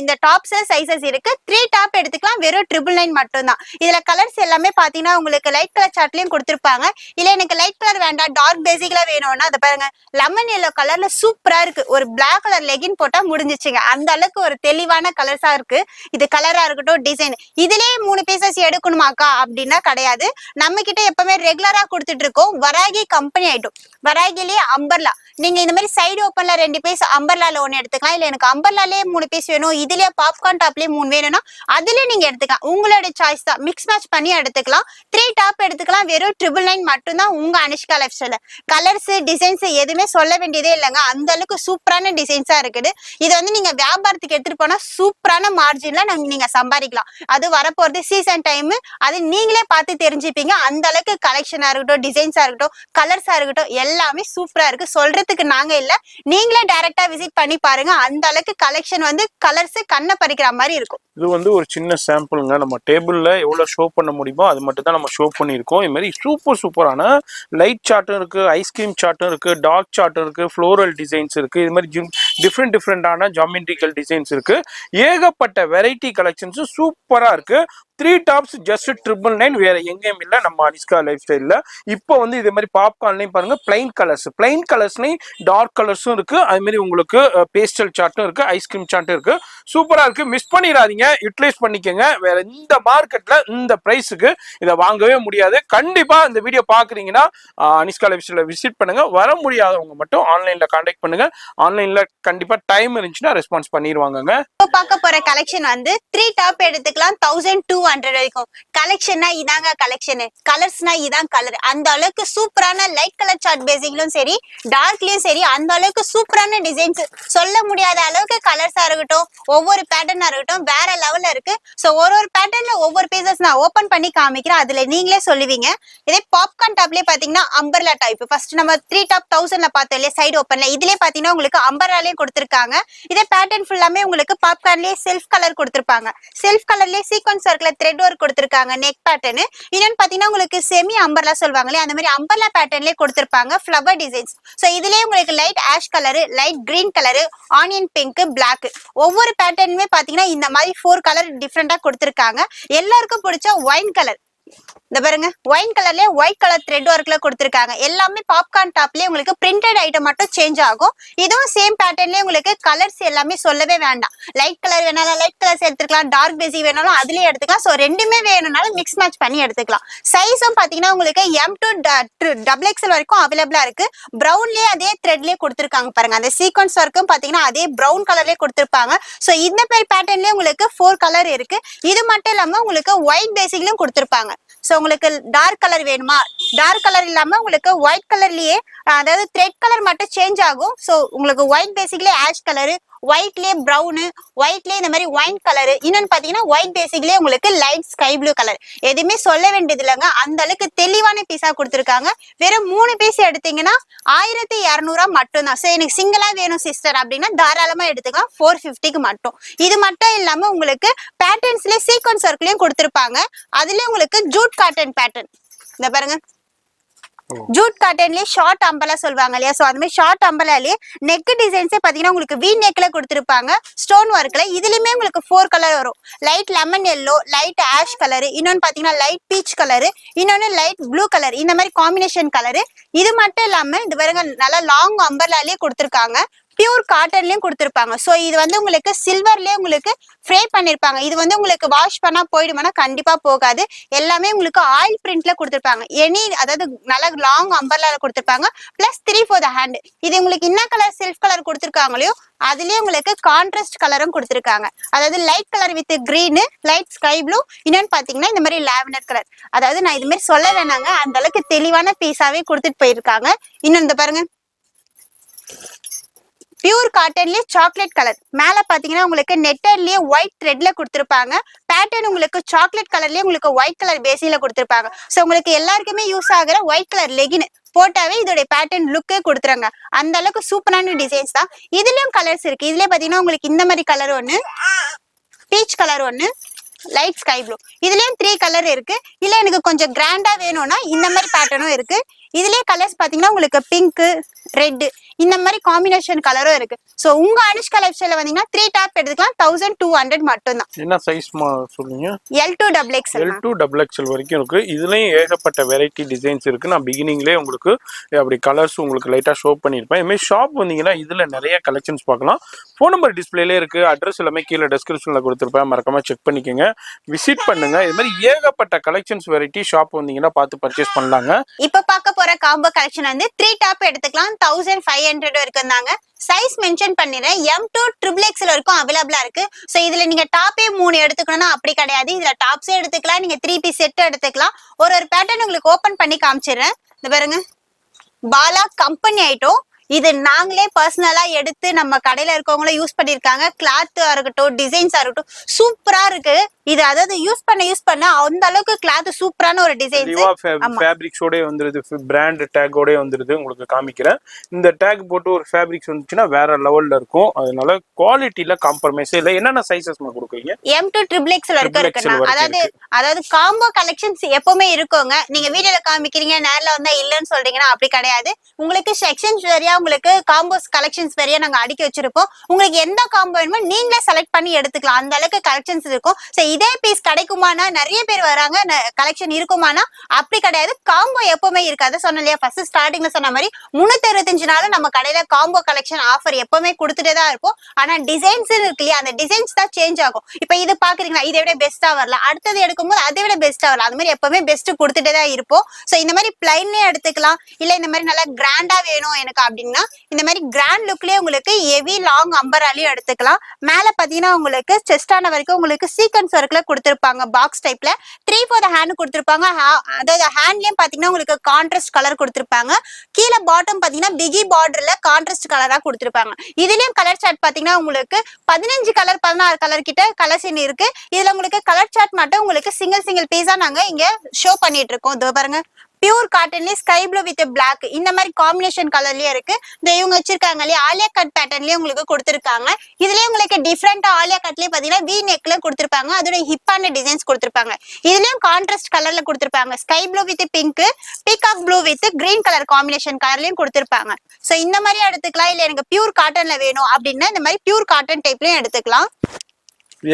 Speaker 1: இந்த டாப்ஸ் சைஸஸ் இருக்கு. 3 டாப் எடுத்துக்கலாம், வெறும் 999 மட்டும் தான். இதுல கலர்ஸ் எல்லாமே பாத்தீங்கன்னா உங்களுக்கு லைட் கலர் சார்ட்லயும் கொடுத்திருப்பாங்க. இல்ல எனக்கு லைட் கலர் வேண்டாம் டார்க் பேசிக்ல வேணும்னா அதை பாருங்க, லெமன் எல்லோ கலர்ல சூப்பரா இருக்கு. ஒரு பிளாக் கலர் லெகின் போட்டா முடிஞ்சிச்சுங்க. அந்த அளவுக்கு ஒரு தெளிவான கலர்ஸா இருக்கு. இது கலரா இருக்கட்டும், டிசைன் இதுலயே 3 பீசஸ் எடுக்கணுமாக்கா அப்படின்னா கிடையாது. நம்ம கிட்ட எப்பவுமே ரெகுலரா கொடுத்துட்டு இருக்கோம். வராகி கம்பெனி ஐட்டம், வராகிலேயே அம்பர்லா. நீங்க இந்த மாதிரி சைடு ஓப்பன்ல 2 பீஸ் அம்பர்லால 1 எடுத்துக்கலாம். இல்ல எனக்கு அம்பர்லாலே 3 பீஸ் வேணும், இதுலயே பாப்கார்ன் டாப்லயே 3 வேணும்னா அதுல நீங்க எடுத்துக்கலாம். உங்களோட சாய்ஸ் தான். மிக்ஸ் மேட்ச் பண்ணி எடுத்துக்கலாம். 3 டாப் எடுத்துக்கலாம். வெறும் 999 மட்டும் தான் உங்க அனிஷ்கா லைஃப் ஸ்டைல. கலர்ஸ் டிசைன்ஸ் எதுவுமே சொல்ல வேண்டியதே இல்லைங்க. அந்த அளவுக்கு சூப்பரான டிசைன்ஸா இருக்குது. இது நீங்க வியாபாரத்துக்கு எடுத்துட்டு போனா சூப்பரான மார்ஜின்ல நீங்க சம்பாதிக்கலாம். அது வரப்போறது சீசன் டைம். அது நீங்களே பார்த்து தெரிஞ்சுப்பீங்க. அந்த அளவுக்கு கலெக்ஷனா இருக்கட்டும், டிசைன்ஸா இருக்கட்டும், கலர்ஸா இருக்கட்டும், எல்லாமே சூப்பரா இருக்கு. சொல்றதுக்கு நாங்க இல்ல, நீங்களே டைரக்டா விசிட் பண்ணி பாருங்க. அந்த அளவுக்கு கலெக்ஷன் கலர்ஸ் கண்ணை பறிக்கிற மாதிரி இருக்கும்.
Speaker 2: இது ஒரு சின்ன சாம்பிளுங்க. நம்ம டேபிள்ல எவ்வளவு ஷோ பண்ண முடியுமோ அது மட்டும் தான் நம்ம ஷோ பண்ணியிருக்கோம். இது மாதிரி சூப்பரான லைட் சார்ட்டும் இருக்கு, ஐஸ்கிரீம் சார்ட்டும் இருக்கு, டார்க் சார்ட்டும் இருக்கு, ஃப்ளோரல் டிசைன்ஸ் இருக்கு. இது மாதிரி டிஃப்ரெண்டான ஜாமெட்ரிக்கல் டிசைன்ஸ் இருக்கு. ஏகப்பட்ட வெரைட்டி கலெக்ஷன்ஸ் சூப்பரா இருக்கு. 3 டாப்ஸ் ஜஸ்ட் 999. வேற எங்கேயும் இல்லை நம்ம அனிஷ்கா லைஃப் ஸ்டைல்ல. இப்போ இதே மாதிரி பாப்கார்ன்லையும் பாருங்க, பிளைன் கலர்ஸ்லையும் டார்க் கலர்ஸும் இருக்கு. அது மாதிரி உங்களுக்கு பேஸ்டல் சார்ட்டும் இருக்கு, ஐஸ்கிரீம் சார்ட்டும் இருக்கு. சூப்பரா இருக்கு. மிஸ் பண்ணிடாதீங்க, யூட்டிலைஸ் பண்ணிக்கோங்க. வேற இந்த மார்க்கெட்ல இந்த பிரைஸுக்கு இதை வாங்கவே முடியாது. கண்டிப்பா இந்த வீடியோ பாக்குறீங்கன்னா அனிஷ்கா லைஃப் ஸ்டைல விசிட் பண்ணுங்க. வர முடியாதவங்க மட்டும் ஆன்லைன்ல கான்டாக்ட் பண்ணுங்க. ஆன்லைன்ல கண்டிப்பா டைம் இருந்துச்சுன்னா ரெஸ்பான்ஸ் பண்ணிடுவாங்க.
Speaker 1: பார்க்க போற கலெக்ஷன் 3 டாப் எடுத்துக்கலாம் 1200 வரைக்கும். கலெக்ஷன்னா இதாங்க கலெக்ஷன், கலர்ஸ்னா இதான் கலர். அந்த அளவுக்கு சூப்பரான லைட் கலர் சார்ட் பேசிக்லயும் சரி, டார்க்லயும் சரி, அந்த அளவுக்கு சூப்பரான டிசைன்ஸ். சொல்ல முடியாத அளவுக்கு கலர்ஸா இருக்கட்டும், ஒவ்வொரு பேட்டர்னா இருக்கட்டும், வேற லெவல்ல இருக்கு. சோ ஒரு பேட்டர்ன்ல ஒவ்வொரு பீசஸ் நான் ஓபன் பண்ணி காமிக்கிறேன். அதுல நீங்களே சொல்லுவீங்க. இதே பாப்கார்ன் டாப்லயே பாத்தீங்கன்னா அம்பர்லா டைப். ஃபர்ஸ்ட் நம்ம 3 டாப் 1000ல பார்த்தோம் இல்லையா, சைடு ஓப்பன்ல. இதுலயே பாத்தீங்கன்னா உங்களுக்கு அம்பர்லாலயே கொடுத்திருக்காங்க. இதே பேட்டர்ன் ஃபுல்லாமே உங்களுக்கு பாப்கார்ன்லயே செல்ஃப் கலர் கொடுத்திருப்பாங்க. செல்ஃப் கலர்லயே சீக்வன்ஸ் ஒர்க்ல த்ரெட் ஒர்க் கொடுத்திருக்காங்க. நெக் பேட்டர்ன் இன்னொன்னு பாத்தீங்கன்னா உங்களுக்கு செமி அம்பர்லா சொல்வாங்களே, அந்த மாதிரி அம்பர்லா பேட்டர்ன்லயே கொடுத்திருப்பாங்க. Flower designs. சோ இதுலயே உங்களுக்கு light ash colour, light green colour, onion pink, black, ஒவ்வொரு பேட்டர்னுமே பாத்தீங்கன்னா இந்த மாதிரி 4 கலர் டிஃப்ரெண்டா கொடுத்திருக்காங்க. எல்லாருக்கும் பிடிச்ச ஒயின் கலர். இந்த பாருங்க, ஒயின் கலர்லயே ஒயிட் கலர் த்ரெட் ஒர்க்ல கொடுத்திருக்காங்க. எல்லாமே பாப்கார்ன் டாப்லயே உங்களுக்கு பிரிண்டட் ஐட்டம் மட்டும் சேஞ்ச் ஆகும். இதுவும் சேம் பேட்டர்ன்லயே உங்களுக்கு கலர்ஸ் எல்லாமே சொல்லவே வேண்டாம். லைட் கலர் வேணாலும் லைட் கலர்ஸ் எடுத்துக்கலாம், டார்க் பேசிக் வேணாலும் அதுலயே எடுத்துக்கலாம். சோ ரெண்டுமே வேணும்னாலும் மிக்ஸ் மேட்ச் பண்ணி எடுத்துக்கலாம். சைஸும் பாத்தீங்கன்னா உங்களுக்கு M to XXL வரைக்கும் அவைலபிளா இருக்கு. பிரவுன்லயே அதே த்ரெட்லயே கொடுத்திருக்காங்க பாருங்க. அந்த சீக்வன்ஸ் ஒர்க்கும் பாத்தீங்கன்னா அதே பிரவுன் கலர்லயே கொடுத்திருப்பாங்க. சோ இந்த மாதிரி பேட்டர்ன்லயே உங்களுக்கு 4 கலர் இருக்கு. இது மட்டும் இல்லாம உங்களுக்கு ஒயிட் பேசிக்லயும் கொடுத்திருப்பாங்க. சோ உங்களுக்கு டார்க் கலர் வேணுமா, டார்க் கலர் இல்லாம உங்களுக்கு ஒயிட் கலர்லயே, அதாவது த்ரெட் கலர் மட்டும் சேஞ்ச் ஆகும். சோ உங்களுக்கு ஒயிட் பேசிக்லயே ஆஷ் கலர், ஒயிட்லயே பிரவுன், ஒயிட்லயே இந்த மாதிரி ஒயின் கலர், இன்னொன்னு பாத்தீங்கன்னா ஒயிட் பேசிக்லயே உங்களுக்கு லைட் ஸ்கை ப்ளூ கலர். எதுவுமே சொல்ல வேண்டியது இல்லைங்க. அந்த அளவுக்கு தெளிவான பீஸா கொடுத்திருக்காங்க. வெறும் 3 பீஸ் எடுத்தீங்கன்னா 1200 மட்டும் தான். சோ எனக்கு சிங்கிளா வேணும் சிஸ்டர் அப்படின்னா தாராளமா எடுத்துக்கலாம். 450க்கு மட்டும். இது மட்டும் இல்லாம உங்களுக்கு பேட்டர்ன்ஸ்லயே சீக்வன்ஸ் ஒர்க்லயும் கொடுத்திருப்பாங்க. அதுல உங்களுக்கு ஜூட் காட்டன் பேட்டர்ன். இந்த பாருங்க, ஜூட் காட்டன்லயே ஷார்ட் அம்பலா சொல்லுவாங்க இல்லையா, சோ அந்த மாதிரி ஷார்ட் அம்பலாலயே நெக் டிசைன்ஸே பாத்தீங்கன்னா உங்களுக்கு வி நெக்ல கொடுத்திருப்பாங்க. ஸ்டோன் ஒர்க்ல இதுலயுமே உங்களுக்கு 4 கலர் வரும். Light lemon yellow, light ash colour, இன்னொன்னு பாத்தீங்கன்னா லைட் பீச் கலர், இன்னொன்னு லைட் ப்ளூ கலர். இந்த மாதிரி காம்பினேஷன் கலர். இது மட்டும் இல்லாம இது பாருங்க, நல்லா லாங் அம்பர்லாலயே கொடுத்திருக்காங்க. பியூர் காட்டன்லயும் கொடுத்திருப்பாங்க. சோ இது வந்து உங்களுக்கு சில்வர்லயே உங்களுக்கு ஃப்ரே பண்ணிருப்பாங்க. இது வந்து உங்களுக்கு வாஷ் பண்ணா போயிடுமானா கண்டிப்பா போகாது. எல்லாமே உங்களுக்கு ஆயில் பிரிண்ட்ல கொடுத்திருப்பாங்க. அதாவது நல்ல லாங் அம்பர்லால கொடுத்திருப்பாங்க. Plus 3 for the hand. இது உங்களுக்கு என்ன கலர் செல்ஃப் கலர் கொடுத்திருக்காங்களோ அதுலயே உங்களுக்கு கான்ட்ராஸ்ட் கலரும் கொடுத்திருக்காங்க. அதாவது light colour with green, light sky blue, இன்னொன்னு பாத்தீங்கன்னா இந்த மாதிரி லாவெண்டர் கலர். அதாவது நான் இது மாதிரி சொல்ல வேணாங்க, அந்த அளவுக்கு தெளிவான பீஸாவே கொடுத்துட்டு போயிருக்காங்க. இன்னும் இந்த பாருங்க பியூர் காட்டன்லயே சாக்லேட் கலர். மேல பாத்தீங்கன்னா உங்களுக்கு நெட்டர்லயே ஒயிட் த்ரெட்ல கொடுத்திருப்பாங்க. பேட்டர்ன் உங்களுக்கு சாக்லேட் கலர்லயே உங்களுக்கு ஒயிட் கலர் பேசில கொடுத்திருப்பாங்க. சோ உங்களுக்கு எல்லாருக்குமே யூஸ் ஆகுற ஒயிட் கலர் லெகின் போட்டாவே இதோட பேட்டர்ன் லுக்கே கொடுத்துறாங்க. அந்த அளவுக்கு சூப்பரான டிசைன்ஸ் தான். இதுலயும் கலர்ஸ் இருக்கு. இதுலயே பாத்தீங்கன்னா உங்களுக்கு இந்த மாதிரி கலர் ஒண்ணு, பீச் கலர் ஒண்ணு, லைட் ஸ்கை ப்ளூ. இதுலயும் 3 கலர் இருக்கு. இல்ல எனக்கு கொஞ்சம் கிராண்டா வேணும்னா இந்த மாதிரி பேட்டர்னும் இருக்கு. இதுலயே கலர்ஸ் பாத்தீங்கன்னா உங்களுக்கு பிங்க், ரெட் இந்த மாதிரி காம்பினேஷன் கலரும் இருக்கு. சோ உங்க அனுஷ்கா லைஃப் ஸ்டைல்ல வந்தீங்கன்னா 3 டாப் எடுத்துக்கலாம். 1200 மட்டும் தான்.
Speaker 2: என்ன சைஸ் சொல்லுங்க?
Speaker 1: L2 XXL.
Speaker 2: L2 XXL வரைக்கும் இருக்கு. இதுலயும் ஏகப்பட்ட வெரைட்டி டிசைன்ஸ் இருக்கு. நான் பிகினிங்லேயே உங்களுக்கு அப்படி கலர்ஸ் உங்களுக்கு லைட்டா ஷோ பண்ணியிருப்பேன். இதுமாதிரி ஷாப் வந்தீங்கன்னா இதுல நிறைய கலெக்ஷன்ஸ் பார்க்கலாம். ஃபோன் நம்பர் டிஸ்பிளேலே இருக்கு. அட்ரஸ் எல்லாமே கீழே டிஸ்கிரிப்ஷன்ல கொடுத்துருப்பேன். மறக்காம செக் பண்ணிக்கோங்க, விசிட் பண்ணுங்க. இது மாதிரி ஏகப்பட்ட கலெக்ஷன்ஸ் வெரைட்டி ஷாப் வந்தீங்கன்னா பார்த்து பர்ச்சேஸ் பண்ணலாங்க.
Speaker 1: இப்ப பார்க்க போற காம்போ கலெக்ஷன் வந்து 3 டாப் எடுத்துக்கலாம். 1500 வரைக்கும் தாங்க. சைஸ் மென்ஷன் பண்ணிடுறேன். M2 XXL வரைக்கும் அவைலபிளா இருக்கு. சோ இதுல நீங்க டாப்பே 3 எடுத்துக்கணும்னா அப்படி கிடையாது. இதுல டாப்ஸே எடுத்துக்கலாம், நீங்க 3 பீஸ் செட் எடுத்துக்கலாம். ஒரு பேட்டர்ன் உங்களுக்கு ஓபன் பண்ணி காமிச்சிடுறேன். இந்த பாருங்க, பாலா கம்பெனி ஐட்டம். இது நாங்களே பர்சனலா எடுத்து நம்ம கடையில இருக்கவங்களும் யூஸ் பண்ணிருக்காங்க. கிளாத்தா இருக்கட்டும், டிசைன்ஸா இருக்கட்டும், சூப்பரா இருக்கு. இது அதாவது யூஸ் பண்ண அந்த அளவுக்கு கிளாத் சூப்பரான ஒரு டிசைன்.
Speaker 2: ஃபேப்ரிக்ஸோட வந்துருது, பிராண்ட் டேக்கோட வந்துருது. உங்களுக்கு காமிக்கிறேன். இந்த டேக் போட்டு ஒரு ஃபேப்ரிக்ஸ் வந்துச்சுன்னா வேற லெவல்ல இருக்கும். அதனால குவாலிட்டில காம்ப்ரமைஸே இல்ல. என்னென்ன சைஸஸ் கொடுக்குறீங்க?
Speaker 1: M2 XXL வரைக்கும் இருக்கு. அதாவது காம்போ கலெக்ஷன்ஸ் எப்பவுமே இருக்குங்க. நீங்க வீடியோல காமிக்கிறீங்க, நேர்ல வந்தா இல்லன்னு சொல்றீங்கன்னா அப்படி கிடையாது. உங்களுக்கு செக்ஷன்ஸ் வேறையா, உங்களுக்கு காம்போஸ் கலெக்ஷன்ஸ் வேறையா நாங்க அடுக்கி வச்சிருப்போம். உங்களுக்கு எந்த காம்போ வேணுமோ நீங்களே செலக்ட் பண்ணி எடுத்துக்கலாம். அந்த அளவுக்கு கலெக்ஷன்ஸ் இருக்கும். இதே பீஸ் கிடைக்குமானா, நிறைய பேர் வராங்க, கலெக்ஷன் இருக்குமானா அப்படி கிடையாது. காம்போ எப்பவுமே இருக்காது. சொன்ன இல்லையா, ஃபர்ஸ்ட் ஸ்டார்டிங்ல சொன்ன மாதிரி 365 நாளும் நம்ம கடையில காம்போ கலெக்ஷன் ஆஃபர் எப்பவுமே கொடுத்துட்டே தான் இருக்கும். ஆனா டிசைன்ஸ் இருக்கு இல்லையா, அந்த டிசைன்ஸ் தான் சேஞ்ச் ஆகும். இப்ப இது பாக்குறீங்களா, இதை விட பெஸ்டா வரலாம், அடுத்தது எடுக்கும்போது அதை விட பெஸ்டா வரலாம். அது மாதிரி எப்பவுமே பெஸ்ட் கொடுத்துட்டே தான் இருப்போம். சோ இந்த மாதிரி பிளைன்லயே எடுத்துக்கலாம். இல்ல இந்த மாதிரி நல்லா கிராண்டா வேணும் எனக்கு அப்படின்னா இந்த மாதிரி கிராண்ட் லுக்லயே உங்களுக்கு ஹெவி லாங் அம்பராலையும் எடுத்துக்கலாம். மேல பாத்தீங்கன்னா உங்களுக்கு செஸ்டான வரைக்கும் உங்களுக்கு சீக்வென்ஸ் ஒர்க்ல கொடுத்திருப்பாங்க. பாக்ஸ் டைப்ல 3 for the hand கொடுத்திருப்பாங்க. அதாவது ஹேண்ட்லயும் பாத்தீங்கன்னா உங்களுக்கு கான்ட்ராஸ்ட் கலர் கொடுத்திருப்பாங்க. கீழே பாட்டம் பாத்தீங்கன்னா பிகி பார்டர்ல கான்ட்ராஸ்ட் கலரா கொடுத்திருப்பாங்க. இதுலயும் கலர் சார்ட் பாத்தீங்கன்னா உங்களுக்கு 15 கலர் 16 கலர் கிட்ட கலர்ஸ் இருக்கு. இதுல உங்களுக்கு கலர் சார்ட் மட்டும் உங்களுக்கு சிங்கிள் பீஸா நாங்க இங்க ஷோ பண்ணிட்டு இருக்கோம். இதோ பாருங்க, பியூர் காட்டன்லயே ஸ்கை ப்ளூ வித் பிளாக் இந்த மாதிரி காம்பினேஷன் கலர்லயே இருக்கு. இந்த இவங்க வச்சிருக்காங்க இல்லையா, ஆலியா கட் பேட்டர்ன்லயே உங்களுக்கு கொடுத்திருக்காங்க. இதுலயே உங்களுக்கு டிஃப்ரெண்டா ஆலியா கட்லயே பாத்தீங்கன்னா வி நெக்ல கொடுத்திருப்பாங்க. அதோட ஹிப்பான டிசைன்ஸ் கொடுத்திருப்பாங்க. இதுலயும் கான்ட்ராஸ்ட் கலர்ல கொடுத்திருப்பாங்க. Sky blue with pink, peacock blue with green colour combination கலர்லயும் கொடுத்திருப்பாங்க. சோ இந்த மாதிரி எடுத்துக்கலாம். இல்ல எனக்கு பியூர் காட்டன்ல வேணும் அப்படின்னா இந்த மாதிரி பியூர் காட்டன் டைப்லயும் எடுத்துக்கலாம்.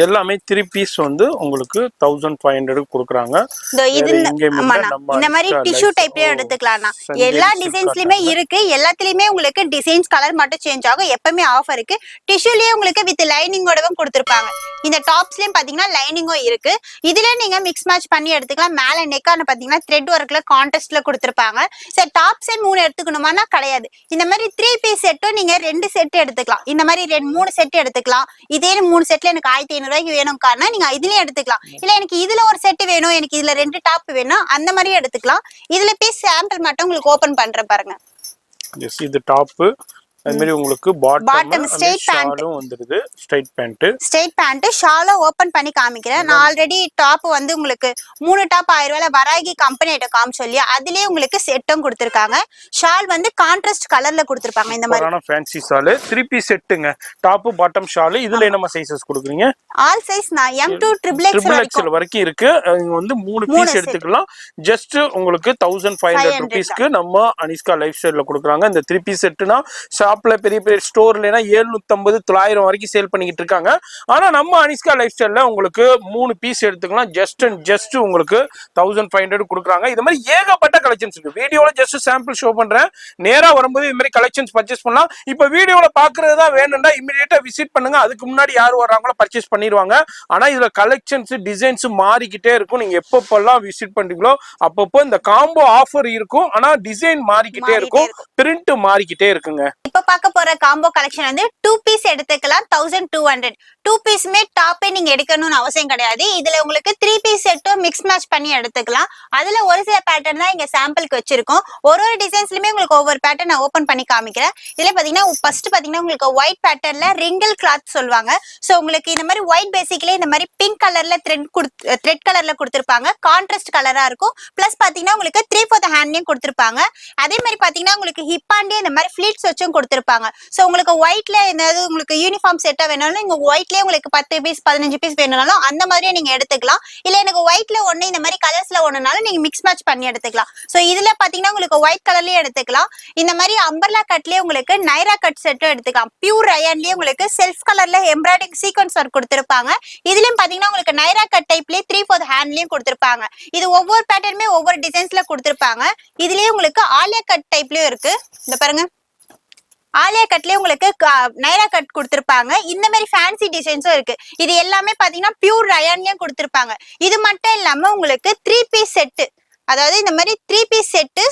Speaker 2: எல்லாமே 3 பீஸ் வந்து உங்களுக்கு 1500 கொடுக்குறாங்க.
Speaker 1: இந்த மாதிரி டிஷ்யூ டைப்லயே எடுத்துக்கலாம். எல்லா டிசைன்ஸ்லயுமே இருக்கு. எல்லாத்துலயுமே உங்களுக்கு டிசைன்ஸ் கலர் மட்டும் சேஞ்ச் ஆகும். எப்பவுமே ஆஃபர் இருக்கு. டிஷ்யூலயே உங்களுக்கு வித் லைனிங்கோடவும் கொடுத்திருப்பாங்க. இந்த டாப்ஸ்லயும் பாத்தீங்கன்னா லைனிங்கும் இருக்கு. இதுல நீங்க மிக்ஸ் மேட்ச் பண்ணி எடுத்துக்கலாம். மேல நெக்கான பாத்தீங்கன்னா த்ரெட் ஒர்க்ல கான்ட்ராஸ்ட்ல கொடுத்திருப்பாங்க. சரி, டாப்ஸே 3 எடுத்துக்கணுமானா கிடையாது. இந்த மாதிரி 3 பீஸ் செட்டும் நீங்க 2 செட் எடுத்துக்கலாம். இந்த மாதிரி 3 செட் எடுத்துக்கலாம். இதே 3 செட்ல எனக்கு 1500 ரூபாய்க்கு வேணும் காரணம் நீங்க இதுலயே எடுத்துக்கலாம். இல்ல எனக்கு இதுல ஒரு செட் வேணும், எனக்கு இதுல 2 டாப் வேணும், அந்த மாதிரி எடுத்துக்கலாம். இதுல பீஸ் சாம்பிள் மட்டும் உங்களுக்கு ஓபன் பண்றேன் பாருங்க.
Speaker 2: எஸ், இது டாப். அது மாதிரி உங்களுக்கு பாட்டம் ஸ்ட்ரைட் பேண்டும் வந்துருது. ஸ்ட்ரைட் பேண்ட்
Speaker 1: ஷாலும் ஓபன் பண்ணி காமிக்கிறேன். நான் ஆல்ரெடி டாப் வந்து உங்களுக்கு 3 டாப் 1000 ரூபாயில வராகி கம்பெனி ஐட்டம் காமிச்சோம். அதுலயே உங்களுக்கு செட்டும் கொடுத்திருக்காங்க. ஷால் வந்து கான்ட்ராஸ்ட் கலர்ல கொடுத்திருப்பாங்க. இந்த மாதிரி
Speaker 2: ஃபேன்சி ஷால் 3 பீஸ் செட்டுங்க. Top bottom shawl. இதுல என்ன சைஸஸ் கொடுக்குறீங்க?
Speaker 1: ஆல் சைஸ் நான் M2 XXL
Speaker 2: வரைக்கும் இருக்கு. நீங்க வந்து 3 பீஸ் எடுத்துக்கலாம். ஜஸ்ட் உங்களுக்கு 1500 ரூபீஸ்க்கு நம்ம அனிஷ்கா லைஃப் ஸ்டைல்ல கொடுக்குறாங்க. இந்த 3 பீஸ் செட்னா ஷாப்ல பெரிய பெரிய ஸ்டோர்லனா 750 900 வரைக்கும் சேல் பண்ணிக்கிட்டு இருக்காங்க. ஆனா நம்ம அனிஷ்கா லைஃப் ஸ்டைல்ல உங்களுக்கு 3 பீஸ் எடுத்துக்கலாம் ஜஸ்ட் அண்ட் ஜஸ்ட் உங்களுக்கு 1500 கொடுக்குறாங்க. இது மாதிரி ஏகப்பட்ட கலெக்ஷன்ஸ் இருக்கு. வீடியோல ஜஸ்ட் சாம்பிள் ஷோ பண்றேன். நேரா வரும்போது இது மாதிரி கலெக்ஷன்ஸ் பர்ச்சேஸ் பண்ணலாம். இப்போ வீடியோல பாக்குறது தான் வேணும்னா இமிடியேட்டா விசிட் பண்ணுங்க. அதுக்கு முன்னாடி யார் வர்றாங்களோ பர்ச்சேஸ் பண்ணிடுவாங்க. ஆனா இதுல கலெக்ஷன்ஸ் டிசைன்ஸ் மாறிக்கிட்டே இருக்கும். நீங்க எப்பப்பெல்லாம் விசிட் பண்றீங்களோ அப்பப்போ இந்த காம்போ ஆஃபர் இருக்கும். ஆனா டிசைன் மாறிக்கிட்டே இருக்கும், பிரிண்ட் மாறிக்கிட்டே இருக்குங்க.
Speaker 1: இப்ப பார்க்க போற காம்போ கலெக்ஷன் வந்து 2 பீஸ் எடுத்துக்கலாம் 1200. 2 பீஸ்மே டாப்பே நீங்க எடுக்கணும்னு அவசியம் கிடையாது. இதுல உங்களுக்கு 3 பீஸ் செட்டும் மிக்ஸ் மேட்ச் பண்ணி எடுத்துக்கலாம். அதுல ஒரு சில பேட்டர்ன் தான் இங்க சாம்பிளுக்கு வச்சிருக்கோம். ஒரு டிசைன்ஸ்லயுமே உங்களுக்கு ஒவ்வொரு பேட்டர்ன் நான் ஓபன் பண்ணி காமிக்கிறேன். இதுல பாத்தீங்கன்னா ஃபர்ஸ்ட் பாத்தீங்கன்னா உங்களுக்கு ஒயிட் பேட்டர்ன்ல ரிங்கிள் கிளாத் சொல்லுவாங்க. சோ உங்களுக்கு இந்த மாதிரி ஒயிட் பேசிக்ல இந்த மாதிரி பிங்க் கலர்ல த்ரெட் கலர்ல கொடுத்திருப்பாங்க. கான்ட்ராஸ்ட் கலரா இருக்கும். பிளஸ் பாத்தீங்கன்னா உங்களுக்கு 3/4 ஹேண்ட்லயும் கொடுத்திருப்பாங்க. அதே மாதிரி பாத்தீங்கன்னா உங்களுக்கு ஹிப்பாண்டே இந்த மாதிரி ஃபிளீட்ஸ் வச்சும் கொடுத்திருப்பாங்க. சோ உங்களுக்கு ஒயிட்ல ஏதாவது உங்களுக்கு யூனிஃபார்ம் செட்டா வேணாலும் நீங்க ஒயிட்லயே உங்களுக்கு 10 பீஸ் 15 பீஸ் வேணும்னாலும் அந்த மாதிரியே நீங்க எடுத்துக்கலாம். இல்ல எனக்கு ஒயிட்ல ஒண்ணு இந்த மாதிரி கலர்ஸ்ல ஒண்ணுனாலும் நீங்க மிக்ஸ் மேட்ச் பண்ணி எடுத்துக்கலாம். சோ இதுல பாத்தீங்கன்னா உங்களுக்கு ஒயிட் கலர்லயே எடுத்துக்கலாம். இந்த மாதிரி அம்பர்லா கட்லயே உங்களுக்கு நைரா கட் செட்டும் எடுத்துக்கலாம். பியூர் ரயான்லயே உங்களுக்கு செல்ஃப் கலர்ல எம்ப்ராய்டிங் சீக்வன்ஸ் ஒர்க் கொடுத்திருப்பாங்க. இதுலயும் பாத்தீங்கன்னா உங்களுக்கு நைரா கட் டைப்லயே 3/4 ஹேண்ட்லயும் கொடுத்திருப்பாங்க. இது ஒவ்வொரு பேட்டர்னுமே ஒவ்வொரு டிசைன்ஸ்ல கொடுத்திருப்பாங்க. இதுலயே உங்களுக்கு ஆலியா கட் டைப்லயும் இருக்கு. இந்த பாருங்க, ஆலியா கட்லயே உங்களுக்கு நைரா கட் கொடுத்திருப்பாங்க. இந்த மாதிரி ஃபேன்சி டிசைன்ஸும் இருக்கு. இது எல்லாமே பாத்தீங்கன்னா பியூர் ரயான்லயும் கொடுத்திருப்பாங்க. இது மட்டும் இல்லாம உங்களுக்கு 3 பீஸ் செட், அதாவது இந்த மாதிரி 3 piece set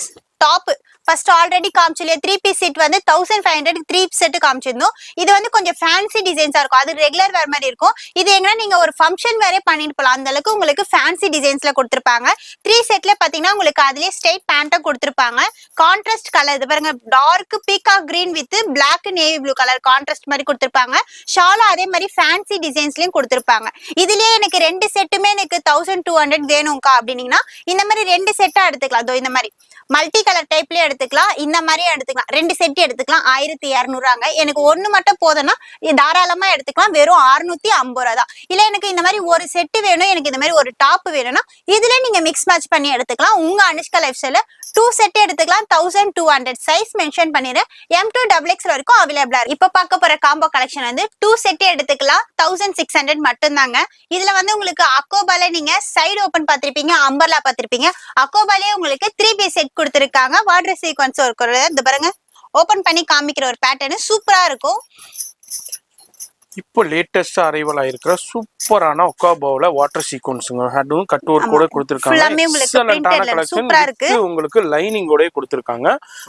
Speaker 1: top first already காமிச்சிலே 3 பீஸ் செட் வந்து 1500 3 செட் காமிச்சிருந்தோம். இது வந்து கொஞ்சம் ஃபேன்சி டிசைன்ஸா இருக்கும். அது ரெகுலர் வேர் மாதிரி இருக்கும். இது எங்கன்னா நீங்க ஒரு ஃபங்க்ஷன் வேறே பண்ணிட்டு போலாம். அந்த அளவுக்கு உங்களுக்கு ஃபேன்சி டிசைன்ஸ்ல கொடுத்திருப்பாங்க. 3 செட்ல பாத்தீங்கன்னா உங்களுக்கு அதுலயே ஸ்ட்ரைட் பேண்ட்டும் கொடுத்திருப்பாங்க. கான்ட்ராஸ்ட் கலர் இது பாருங்க, dark peacock green with black navy blue colour contrast மாதிரி கொடுத்திருப்பாங்க. ஷாலும் அதே மாதிரி ஃபேன்சி டிசைன்ஸ்லயும் கொடுத்திருப்பாங்க. இதுலயே எனக்கு 2 செட்டுமே எனக்கு 1200 வேணும்க்கா அப்படின்னீங்கன்னா இந்த மாதிரி 2 செட்டா எடுத்துக்கலாம். அதோ இந்த மாதிரி மல்டி கலர் டைப்லயே எடுத்துக்கலாம். இந்த மாதிரி எடுத்துக்கலாம். 2 செட் எடுத்துக்கலாம். 1200. எனக்கு ஒண்ணு மட்டும் போதும்னா தாராளமா எடுத்துக்கலாம். வெறும் 650 தான். இல்ல எனக்கு இந்த மாதிரி ஒரு செட் வேணும், எனக்கு இந்த மாதிரி ஒரு டாப் வேணும்னா இதுல நீங்க மிக்ஸ் மேட்ச் பண்ணி எடுத்துக்கலாம். உங்க அனுஷ்கா லைஃப் ஸ்டைல்ல 2 செட் எடுத்துக்கலாம். 1200 சைஸ் மென்ஷன் பண்ணிரு. M2XXL வரைக்கும் அவைலபிளா இருக்கு. இப்ப பார்க்க போற காம்போ கலெக்ஷன் வந்து 2 செட் எடுத்துக்கலாம். 1600 மட்டும் தாங்க. இதுல வந்து உங்களுக்கு அக்கோபால நீங்க சைடு ஓபன் பாத்திருப்பீங்க, அம்பர்லா பாத்திருப்பீங்க. அக்கோபாலே உங்களுக்கு 3 பீஸ் செட் கொடுத்திருக்காங்க. வாட்டர் சீக்வன்ஸ் இருக்கிறது இந்த பாருங்க, ஓபன் பண்ணி காமிக்கிற ஒரு பேட்டர்ன் சூப்பரா இருக்கும்.
Speaker 2: இப்போ லேட்டஸ்டா அரைவல் ஆயிருக்கிற சூப்பரான ஒக்காபோல வாட்டர் சீக்வன்ஸ்ங்க. அதுவும் கட் ஒர்க் கூட கொடுத்திருக்காங்க. எக்ஸலென்ட்டான கலெக்ஷன். உங்களுக்கு லைனிங்கோட கொடுத்திருக்காங்க.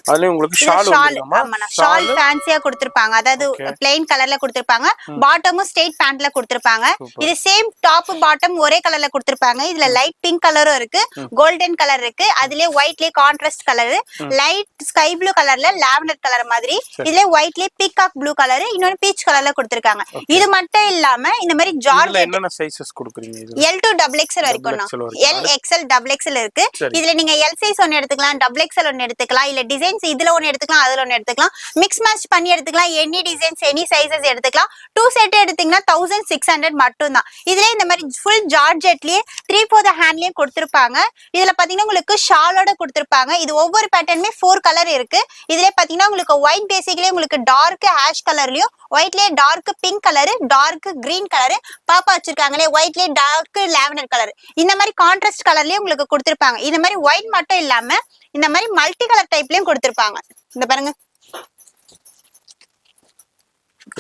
Speaker 2: அதுல உங்களுக்கு
Speaker 1: ஷால் ஃபேன்சியா கொடுத்திருப்பாங்க. அதாவது பிளைன் கலர்ல கொடுத்திருப்பாங்க. பாட்டமும் ஸ்ட்ரைட் பேண்ட்ல கொடுத்திருப்பாங்க. இது சேம் டாப் பாட்டம் ஒரே கலர்ல கொடுத்திருப்பாங்க. இதுல லைட் பிங்க் கலரும் இருக்கு, கோல்டன் கலர் இருக்கு. அதுலயே ஒயிட்லயே contrast colour, light sky blue கலர்ல லாவெண்டர் கலர் மாதிரி. இதுல ஒயிட்லயே பீகாக் ப்ளூ கலர், இன்னொரு பீச் கலர்ல கொடுத்திருக்காங்க. இது மட்டும் இல்லாம இந்த மாதிரி ஜார்ஜ்
Speaker 2: என்னென்ன சைஸஸ் கொடுக்குறீங்க?
Speaker 1: L2XXL வரைக்கும் LXL XXL இருக்கு. இதுல நீங்க L சைஸ் ஒன்னு எடுத்துக்கலாம், XXL ஒன்னு எடுத்துக்கலாம். இல்ல டிசைன்ஸ் இதுல ஒன்னு எடுத்துக்கலாம், அதுல ஒன்னு எடுத்துக்கலாம். மிக்ஸ் மேட்ச் பண்ணி எடுத்துக்கலாம். எனி டிசைன்ஸ் எனி சைஸஸ் எடுத்துக்கலாம். 2 செட் எடுத்தீங்கன்னா 1600 மட்டும் தான். இதுல இந்த மாதிரி ஃபுல் ஜார்ஜெட்லயே 3/4 ஹேண்ட்லயே கொடுத்திருப்பாங்க. இதுல பாத்தீங்கன்னா உங்களுக்கு ஷாலோட கொடுத்திருப்பாங்க. இது ஒவ்வொரு பேட்டர்னுமே 4 கலர் இருக்கு. இதுல பாத்தீங்கன்னா உங்களுக்கு ஒயிட் பேசிக்லயே உங்களுக்கு டார்க் ஆஷ் கலர்லயும், ஒயிட்லயே dark pink colour, dark green colour, பாப்பா வச்சிருக்காங்களே ஒயிட்லயே டார்க் லாவெண்டர் கலர், இந்த மாதிரி கான்ட்ராஸ்ட் கலர்லயே உங்களுக்கு கொடுத்திருப்பாங்க. இந்த மாதிரி ஒயிட் மட்டும் இல்லாம இந்த மாதிரி மல்டி கலர் டைப்லயும் கொடுத்திருப்பாங்க. இந்த பாருங்க,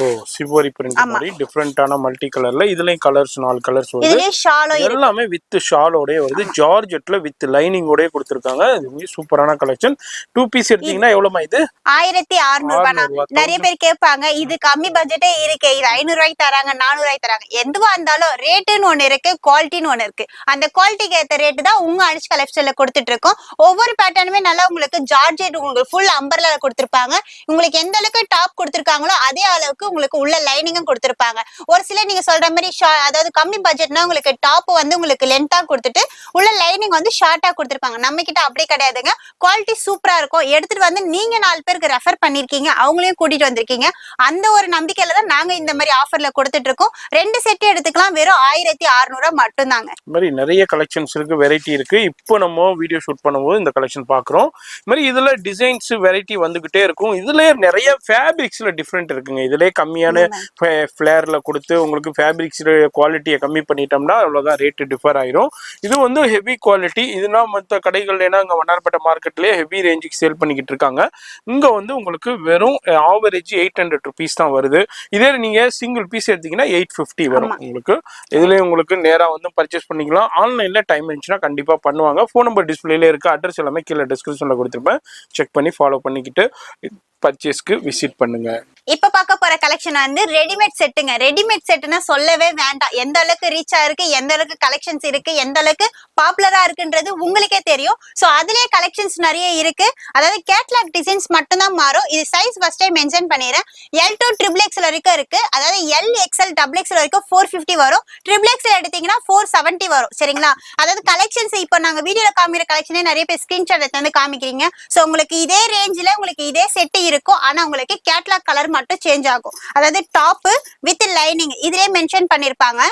Speaker 2: ஓ சிவரி பிரிண்ட் மாதிரி டிஃபரண்டான மல்டி கலர்ல இதுலயும் கலர்ஸ் 4 கலர்ஸ் வருது.
Speaker 1: இதுலயே ஷாலோ
Speaker 2: எல்லாமே வித் ஷாலோட வருது. ஜார்ஜெட்ல வித் லைனிங்கோட கொடுத்திருக்காங்க. இது சூப்பரான கலெக்ஷன். 2 பீஸ் எடுத்தீங்கன்னா எவ்வளவுமா இது?
Speaker 1: 1600. நிறைய பேர் கேட்பாங்க இது கம்மி பட்ஜெட்டே இருக்கு, இது 500 ரூபாய்க்கு தராங்க, 400 ரூபாய்க்கு தராங்க. எதுவா இருந்தாலும் ரேட்டுன்னு ஒண்ணு இருக்கு, குவாலிட்டின்னு ஒண்ணு இருக்கு. அந்த குவாலிட்டிக்கு ஏத்த ரேட்டு தான் உங்க அனுஷ்கா லைஃப் ஸ்டைல்ல கொடுத்துட்டு இருக்கோம். ஒவ்வொரு பேட்டர்னுமே நல்லா உங்களுக்கு ஜார்ஜெட் உங்களுக்கு ஃபுல் அம்பர்லா கொடுத்திருப்பாங்க. உங்களுக்கு எந்த அளவுக்கு டாப் கொடுத்திருக்காங்க கொடுத்திருக்காங்களோ அதே அளவுக்கு உங்களுக்கு உள்ள லைனிங்கும் கொடுத்திருப்பாங்க. ஒரு சில நீங்க சொல்ற மாதிரி அதாவது கம்மி பட்ஜெட்னா உங்களுக்கு டாப் வந்து உங்களுக்கு லென்த்தா கொடுத்துட்டு உள்ள லைனிங் வந்து ஷார்ட்டா கொடுத்திருப்பாங்க. நம்ம கிட்ட அப்படி கிடையாதுங்க. குவாலிட்டி சூப்பரா இருக்கும். எடுத்துட்டு வந்து நீங்க 4 பேருக்கு ரெஃபர் பண்ணிருக்கீங்க, அவங்களையும் கூட்டிட்டு வந்திருக்கீங்க. அந்த ஒரு நம்பிக்கையில தான் நாங்க இந்த மாதிரி ஆஃபர்ல கொடுத்துட்டு இருக்கோம். 2 செட் எடுத்துக்கலாம், வெறும் 1600 மட்டும் தாங்க.
Speaker 2: இந்த மாதிரி நிறைய கலெக்ஷன்ஸ் இருக்கு, வெரைட்டி இருக்கு. இப்போ நம்ம வீடியோ ஷூட் பண்ணும்போது இந்த கலெக்ஷன் பாக்குறோம். இந்த மாதிரி இதுல டிசைன்ஸ் வெரைட்டி வந்துகிட்டே இருக்கும். இதுல நிறைய ஃபேப்ரிக்ஸ்ல டிஃப்ரெண்ட் இருக்குங்க. இதுல கம்மியான ஃபிளேர்ல கொடுத்து உங்களுக்கு ஃபேப்ரிக்ஸ் குவாலிட்டியை கம்மி பண்ணிட்டோம்னா அவ்வளவுதான் ரேட் டிஃபர் ஆயிரும். இது வந்து ஹெவி குவாலிட்டி. இதுனா மற்ற கடைகள்ல அங்க வண்ணாரப்பேட்டை மார்க்கெட்லயே ஹெவி ரேஞ்சுக்கு சேல் பண்ணிக்கிட்டு இருக்காங்க. இங்க வந்து உங்களுக்கு வெறும் ஆவரேஜ் 800 rupees தான் வருது. இதே நீங்க சிங்கிள் பீஸ் எடுத்தீங்கன்னா 850 வரும் உங்களுக்கு. இதுல உங்களுக்கு நேரா வந்து பர்ச்சேஸ் பண்ணிக்கலாம். ஆன்லைன்ல டைம் இருந்துச்சுன்னா கண்டிப்பா பண்ணுவாங்க. ஃபோன் நம்பர் டிஸ்பிளேல இருக்கு, அட்ரஸ் எல்லாமே கீழே டிஸ்கிரிப்ஷன்ல கொடுத்துருப்பேன். செக் பண்ணி ஃபாலோ பண்ணிக்கிட்டு பர்ச்சேஸ்க்கு விசிட் பண்ணுங்க.
Speaker 1: இப்ப பார்க்க போற கலெக்ஷன் வந்து ரெடிமேட் செட்டுங்க. ரெடிமேட் செட்னா சொல்லவே வேண்டாம். எந்த அளவுக்கு ரீச் ஆயிருக்கு, எந்த அளவுக்கு கலெக்ஷன்ஸ் இருக்கு, எந்த அளவுக்கு பாப்புலரா இருக்குன்றது உங்களுக்கே தெரியும். சோ அதுலயே கலெக்ஷன்ஸ் நிறைய இருக்கு. அதாவது கேட்லாக் டிசைன்ஸ் மட்டும் தான் மாறும். இது சைஸ் ஃபர்ஸ்டே மென்ஷன் பண்ணிடுறேன். L to XXL வரைக்கும் இருக்கு. அதாவது L XL XXL வரைக்கும் 450 வரும். XXL எடுத்தீங்கன்னா 470 வரும். சரிங்களா? அதாவது கலெக்ஷன்ஸ் இப்போ நாங்க வீடியோல காமிக்கிற கலெக்ஷனே நிறைய பேர் ஸ்கிரீன்ஷாட் எடுத்து வந்து காமிக்கிறீங்க. சோ உங்களுக்கு இதே ரேஞ்சில உங்களுக்கு இதே செட் இருக்கும். ஆனா உங்களுக்கு கேட்லாக் கலர் மட்டும் சேஞ்ச் ஆகும். அதாவது டாப் வித் லைனிங் இதுலயே மென்ஷன் பண்ணிருப்பாங்க.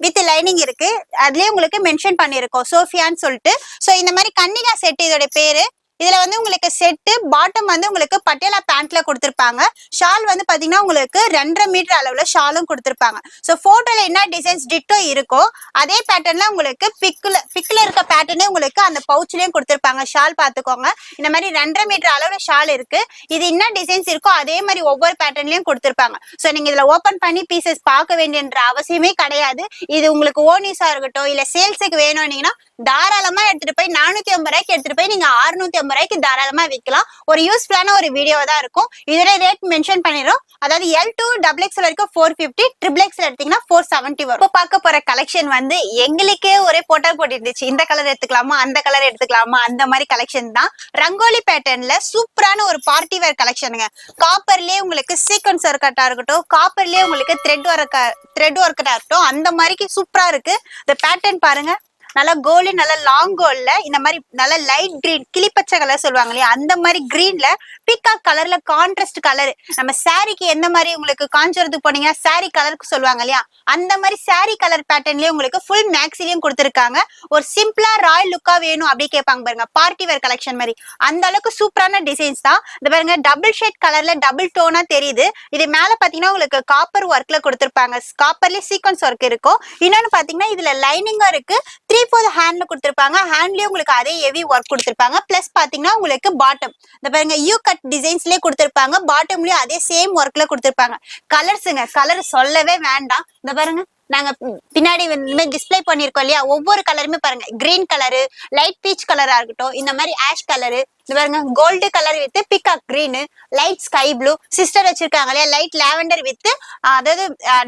Speaker 1: வித் லைனிங் இருக்கு, அதுலயே உங்களுக்கு மென்ஷன் பண்ணிருக்கோம் சோஃபியான்னு சொல்லிட்டு. சோ இந்த மாதிரி கன்னிகா செட் இதோட பேரு. இதுல வந்து உங்களுக்கு செட்டு பாட்டம் வந்து உங்களுக்கு பட்டியாலா பேண்ட்ல கொடுத்திருப்பாங்க. ஷால் வந்து பாத்தீங்கன்னா உங்களுக்கு 2.5 மீட்டர் அளவுல ஷாலும் கொடுத்திருப்பாங்க. சோ போட்டோல என்ன டிசைன்ஸ் டிட்டோ இருக்கோ அதே பேட்டர்ன்ல உங்களுக்கு பிக்ல இருக்க பேட்டர்னே உங்களுக்கு அந்த பவுச்லயும் கொடுத்திருப்பாங்க. ஷால் பாத்துக்கோங்க. இந்த மாதிரி 2.5 மீட்டர் அளவுல ஷால் இருக்கு. இது என்ன டிசைன்ஸ் இருக்கோ அதே மாதிரி ஒவ்வொரு பேட்டர்ன்லயும் கொடுத்திருப்பாங்க. சோ நீங்க இதுல ஓபன் பண்ணி பீசஸ் பார்க்க வேண்டியன்ற அவசியமே கிடையாது. இது உங்களுக்கு ஓனிஸா இருக்கட்டும் இல்ல சேல்ஸுக்கு வேணும்னீங்கன்னா தாராளமா எடுத்துட்டு போய் 450 ரூபாய்க்கு எடுத்துட்டு போய் நீங்க 650 ரூபாய்க்கு தாராளமா விற்கலாம். ஒரு யூஸ்ஃபுல்லான ஒரு வீடியோ தான் இருக்கும். இதோட ரேட் மென்ஷன் பண்ணிரும். அதாவது L to XXL வரைக்கும் 450, XXL எடுத்தீங்கன்னா 470 வரும். இப்போ பார்க்க போற கலெக்ஷன் வந்து எங்களுக்கே ஒரே போட்டா போட்டுருந்துச்சு. இந்த கலர் எடுத்துக்கலாமா, அந்த கலர் எடுத்துக்கலாமா, அந்த மாதிரி கலெக்ஷன் தான். ரங்கோலி பேட்டர்ன்ல சூப்பரான ஒரு பார்ட்டி வேர் கலெக்ஷனுங்க. காப்பர்லயே உங்களுக்கு சீக்வன்ஸ் ஒர்க்கட்டா இருக்கட்டும், காப்பர்லயே உங்களுக்கு த்ரெட் ஒர்க்கட்டா இருக்கட்டும், அந்த மாதிரி சூப்பரா இருக்கு. இந்த பேட்டர்ன் பாருங்க. நல்லா கோல்டு, நல்லா லாங் கோல்ட்ல இந்த மாதிரி நல்ல லைட் கிரீன் கிளிப்பச்சை கலர் சொல்லுவாங்க இல்லையா, அந்த மாதிரி கிரீன்ல பீகாக் கலர்ல கான்ட்ராஸ்ட் கலர். நம்ம சாரிக்கு எந்த மாதிரி உங்களுக்கு காஞ்சுறதுக்கு போனீங்கன்னா சாரி கலருக்கு சொல்லுவாங்க இல்லையா, அந்த மாதிரி சாரி கலர் பேட்டர்ன்லயே உங்களுக்கு ஃபுல் மேக்ஸிலையும் கொடுத்துருக்காங்க. ஒரு சிம்பிளா ராயல் லுக்கா வேணும் அப்படி கேட்பாங்க பாருங்க, பார்ட்டி வேர் கலெக்ஷன் மாதிரி. அந்த அளவுக்கு சூப்பரான டிசைன்ஸ் தான். இந்த பாருங்க டபுள் ஷேட் கலர்ல டபுள் டோனா தெரியுது. இது மேல பாத்தீங்கன்னா உங்களுக்கு காப்பர் ஒர்க்ல கொடுத்துருப்பாங்க. காப்பர்லயே சீக்வன்ஸ் ஒர்க் இருக்கும். இன்னொன்னு பாத்தீங்கன்னா இதுல லைனிங்கா இருக்கு. 3/4 ஹேண்ட்ல கொடுத்திருப்பாங்க. ஹேண்ட்லயே உங்களுக்கு அதே ஹெவி ஒர்க் கொடுத்திருப்பாங்க. பிளஸ் பாத்தீங்கன்னா உங்களுக்கு பாட்டம் இந்த பாருங்க யூ கட் டிசைன்ஸ்லயே கொடுத்திருப்பாங்க. பாட்டம்லயும் அதே சேம் ஒர்க்ல கொடுத்திருப்பாங்க. கலர்ஸுங்க, கலர் சொல்லவே வேண்டாம். இந்த பாருங்க நாங்க பின்னாடி டிஸ்பிளே பண்ணிருக்கோம் இல்லையா, ஒவ்வொரு கலருமே பாருங்க. கிரீன் கலரு, லைட் பீச் கலரா இருக்கட்டும், இந்த மாதிரி ஆஷ் கலரு, இது பாருங்க gold colour with peacock green, light sky blue, sister வச்சிருக்காங்க இல்லையா லைட் லாவெண்டர் வித் அதாவது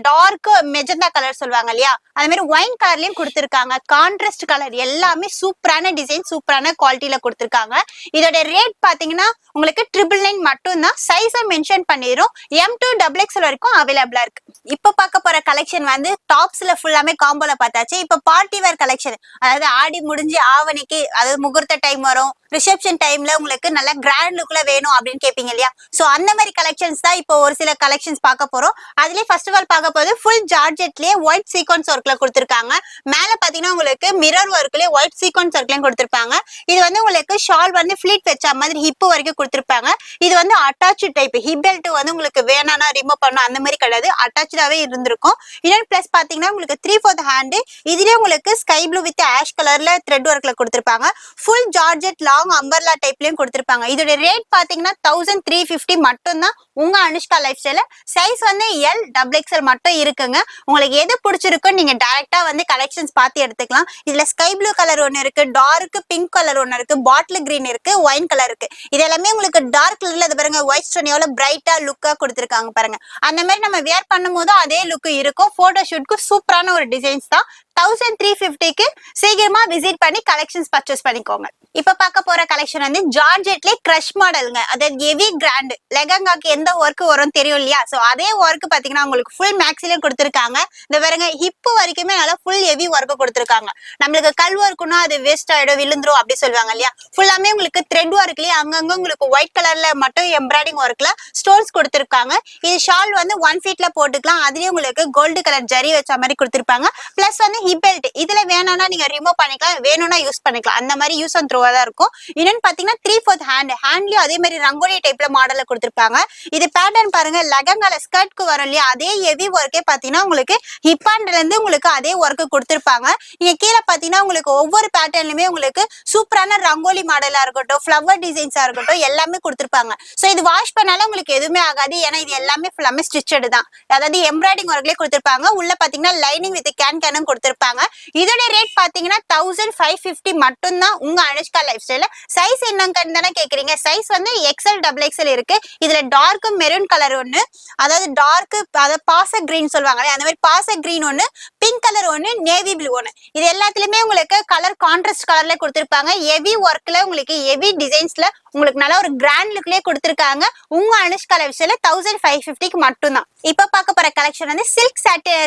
Speaker 1: டார்க் மெஜந்தா கலர் சொல்லுவாங்க இல்லையா, அது மாதிரி ஒயின் கலர்லயும் கொடுத்திருக்காங்க. கான்ட்ராஸ்ட் கலர் எல்லாமே சூப்பரான டிசைன், சூப்பரான குவாலிட்டியில கொடுத்திருக்காங்க. இதோட ரேட் பாத்தீங்கன்னா உங்களுக்கு 999 மட்டும் தான். சைஸை மென்ஷன் பண்ணிரும். M to XXL வரைக்கும் அவைலபிளா இருக்கு. இப்ப பார்க்க போற கலெக்ஷன் வந்து டாப்ஸ்ல ஃபுல்லாமே காம்போல பார்த்தாச்சு. இப்ப பார்ட்டி வேர் கலெக்ஷன், அதாவது ஆடி முடிஞ்சு ஆவணிக்கு அதாவது முகூர்த்த டைம் வரும், ரிசப்ஷன் டைம்ல உங்களுக்கு நல்ல கிராண்ட் லுக்ல வேணும் அப்படின்னு கேட்பீங்க இல்லையா, சோ அந்த மாதிரி கலெக்ஷன்ஸ் தான் இப்போ ஒரு சில கலெக்ஷன்ஸ் பார்க்க போறோம். அதுலயே ஃபர்ஸ்ட் ஆஃப் ஆல் பார்க்க போது ஃபுல் ஜார்ஜெட்லயே ஒயிட் சீக்வன்ஸ் ஒர்க்ல கொடுத்திருக்காங்க. மேல பாத்தீங்கன்னா உங்களுக்கு மிரர் ஒர்க்லயே ஒயிட் சீக்வன்ஸ் ஒர்க்லயும் கொடுத்திருப்பாங்க. இது வந்து உங்களுக்கு ஷால் வந்து ஃபிளீட் வச்ச மாதிரி ஹிப் வரைக்கும் கொடுத்திருப்பாங்க. இது வந்து அட்டாச் டைப். ஹிப் பெல்ட் வந்து உங்களுக்கு வேணானா ரிமூவ் பண்ணணும் அந்த மாதிரி கிடையாது, அட்டாச்சாவே இருந்திருக்கும். இன்னொரு பிளஸ் பாத்தீங்கன்னா உங்களுக்கு 3/4 ஹேண்ட். இதுலயே உங்களுக்கு ஸ்கை ப்ளூ வித் ஆஷ் கலர்ல த்ரெட் ஒர்க்ல கொடுத்திருப்பாங்க. ஃபுல் ஜார்ஜெட் லாங் அம்பர்லா டைப்லயும் கொடுத்திருப்பாங்க. இதோட ரேட் பாத்தீங்கன்னா 1350 மட்டும் தான். உங்க அனுஷ்கா லைஃப் ஸ்டைல சைஸ் வந்து L XXL மட்டும் இருக்குங்க. உங்களுக்கு எது பிடிச்சிருக்கோ நீங்க டைரக்டா வந்து கலெக்ஷன்ஸ் பார்த்து எடுத்துக்கலாம். இதுல ஸ்கை ப்ளூ கலர் ஒன்னு இருக்கு, டார்க் பிங்க் கலர் ஒன்னு இருக்கு, பாட்டில் கிரீன் இருக்கு, ஒயின் கலர் இருக்கு. இது எல்லாமே உங்களுக்கு டார்க் கலர்ல இது பாருங்க ஒயிட் ஸ்டோன் எவ்வளவு பிரைட்டா லுக்கா கொடுத்திருக்காங்க பாருங்க. அந்த மாதிரி நம்ம வேர் பண்ணும் போது அதே லுக் இருக்கும். போட்டோ ஷூட்க்கு சூப்பரான ஒரு டிசைன்ஸ் தான். 1350க்கு சீக்கிரமா விசிட் பண்ணி கலெக்ஷன்ஸ் பர்ச்சேஸ் பண்ணிக்கோங்க. இப்ப பார்க்க போற கலெக்ஷன் வந்து ஜார்ஜெட்லயே கிரஷ் மாடலுங்க. அதாவது ஹெவி கிராண்ட் லெகங்காக்கு எந்த எந்த ஒர்க் வரும் தெரியும் இல்லையா? சோ அதே ஒர்க் பாத்தீங்கன்னா உங்களுக்கு ஃபுல் மேக்ஸிலயும் கொடுத்திருக்காங்க. இந்த பாருங்க ஹிப் வரைக்குமே நல்லா ஃபுல் ஹெவி ஒர்க் கொடுத்திருக்காங்க. நம்மளுக்கு கல் ஒர்க்குனா அது வேஸ்ட் ஆயிடும் விழுந்துரும் அப்படி சொல்லுவாங்க இல்லையா? ஃபுல்லாமே உங்களுக்கு த்ரெட் ஒர்க்லயே அங்கங்க உங்களுக்கு ஒயிட் கலர்ல மட்டும் எம்ப்ராய்டிங் ஒர்க்ல ஸ்டோன்ஸ் கொடுத்திருக்காங்க. இது ஷால் வந்து 1 ஃபீட்ல போட்டுக்கலாம். அதுலயே உங்களுக்கு கோல்டு கலர் ஜரி வச்ச மாதிரி கொடுத்திருப்பாங்க. பிளஸ் வந்து ஹிப் பெல்ட் இதுல வேணும்னா நீங்க ரிமூவ் பண்ணிக்கலாம், வேணும்னா யூஸ் பண்ணிக்கலாம். அந்த மாதிரி யூஸ் அண்ட் த்ரோவா தான் இருக்கும். இன்னொன்னு பாத்தீங்கன்னா 3/4 ஹேண்ட்லயும் அதே மாதிரி ரங்கோலி டைப்ல மாடல்ல கொடுத்திருப்பாங்க. இது பேட்டர்ன் பாருங்க, லெகங்கால ஸ்கர்ட்க்கு வரும் இல்லையா? அதே ஹெவி ஒர்க்கே பாத்தீங்கன்னா உங்களுக்கு ஹிப் ஹேண்ட்ல இருந்து உங்களுக்கு அதே ஒர்க் கொடுத்திருப்பாங்க. நீங்க கீழே பாத்தீங்கன்னா உங்களுக்கு ஒவ்வொரு பேட்டர்ன்லயுமே உங்களுக்கு சூப்பரான ரங்கோலி மாடலா இருக்கட்டும், ஃபிளவர் டிசைன்ஸா இருக்கட்டும் எல்லாமே கொடுத்திருப்பாங்க. சோ இது வாஷ் பண்ணாலும் உங்களுக்கு எதுவுமே ஆகாது. ஏன்னா இது எல்லாமே ஃபுல்லாமே ஸ்டிச்சட் தான். அதாவது எம்ப்ராய்டிங் ஒர்க்லயே கொடுத்திருப்பாங்க. உள்ள பாத்தீங்கன்னா லைனிங் வித் கேனும் கொடுத்திருப்பாங்க. இதோட ரேட் பாத்தீங்கன்னா 1550 மட்டும் தான் உங்க அனுஷ்கா லைஃப் ஸ்டைல. சைஸ் என்னங்கன்னு தானே கேக்குறீங்க? சைஸ் வந்து XL XXL இருக்கு. இதுல டார்க் மெரூன் கலர் ஒண்ணு, அதாவது டார்க் அதாவது பாச கிரீன் சொல்லுவாங்களே அந்த மாதிரி பாச கிரீன் ஒண்ணு, பிங்க் கலர் ஒண்ணு, நேவி ப்ளூ ஒண்ணு. இது எல்லாத்துலயுமே உங்களுக்கு கலர் கான்ட்ராஸ்ட் கலர்ல கொடுத்திருப்பாங்க. ஹெவி ஒர்க்ல உங்களுக்கு ஹெவி டிசைன்ஸ்ல உங்களுக்கு நல்ல ஒரு கிராண்ட் லுக்லயே கொடுத்திருக்காங்க. உங்க அனுஷ்கா லைஃப் ஸ்டைல 1550க்கு மட்டும் தான். இப்ப பார்க்க போற கலெக்ஷன் வந்து சில்க்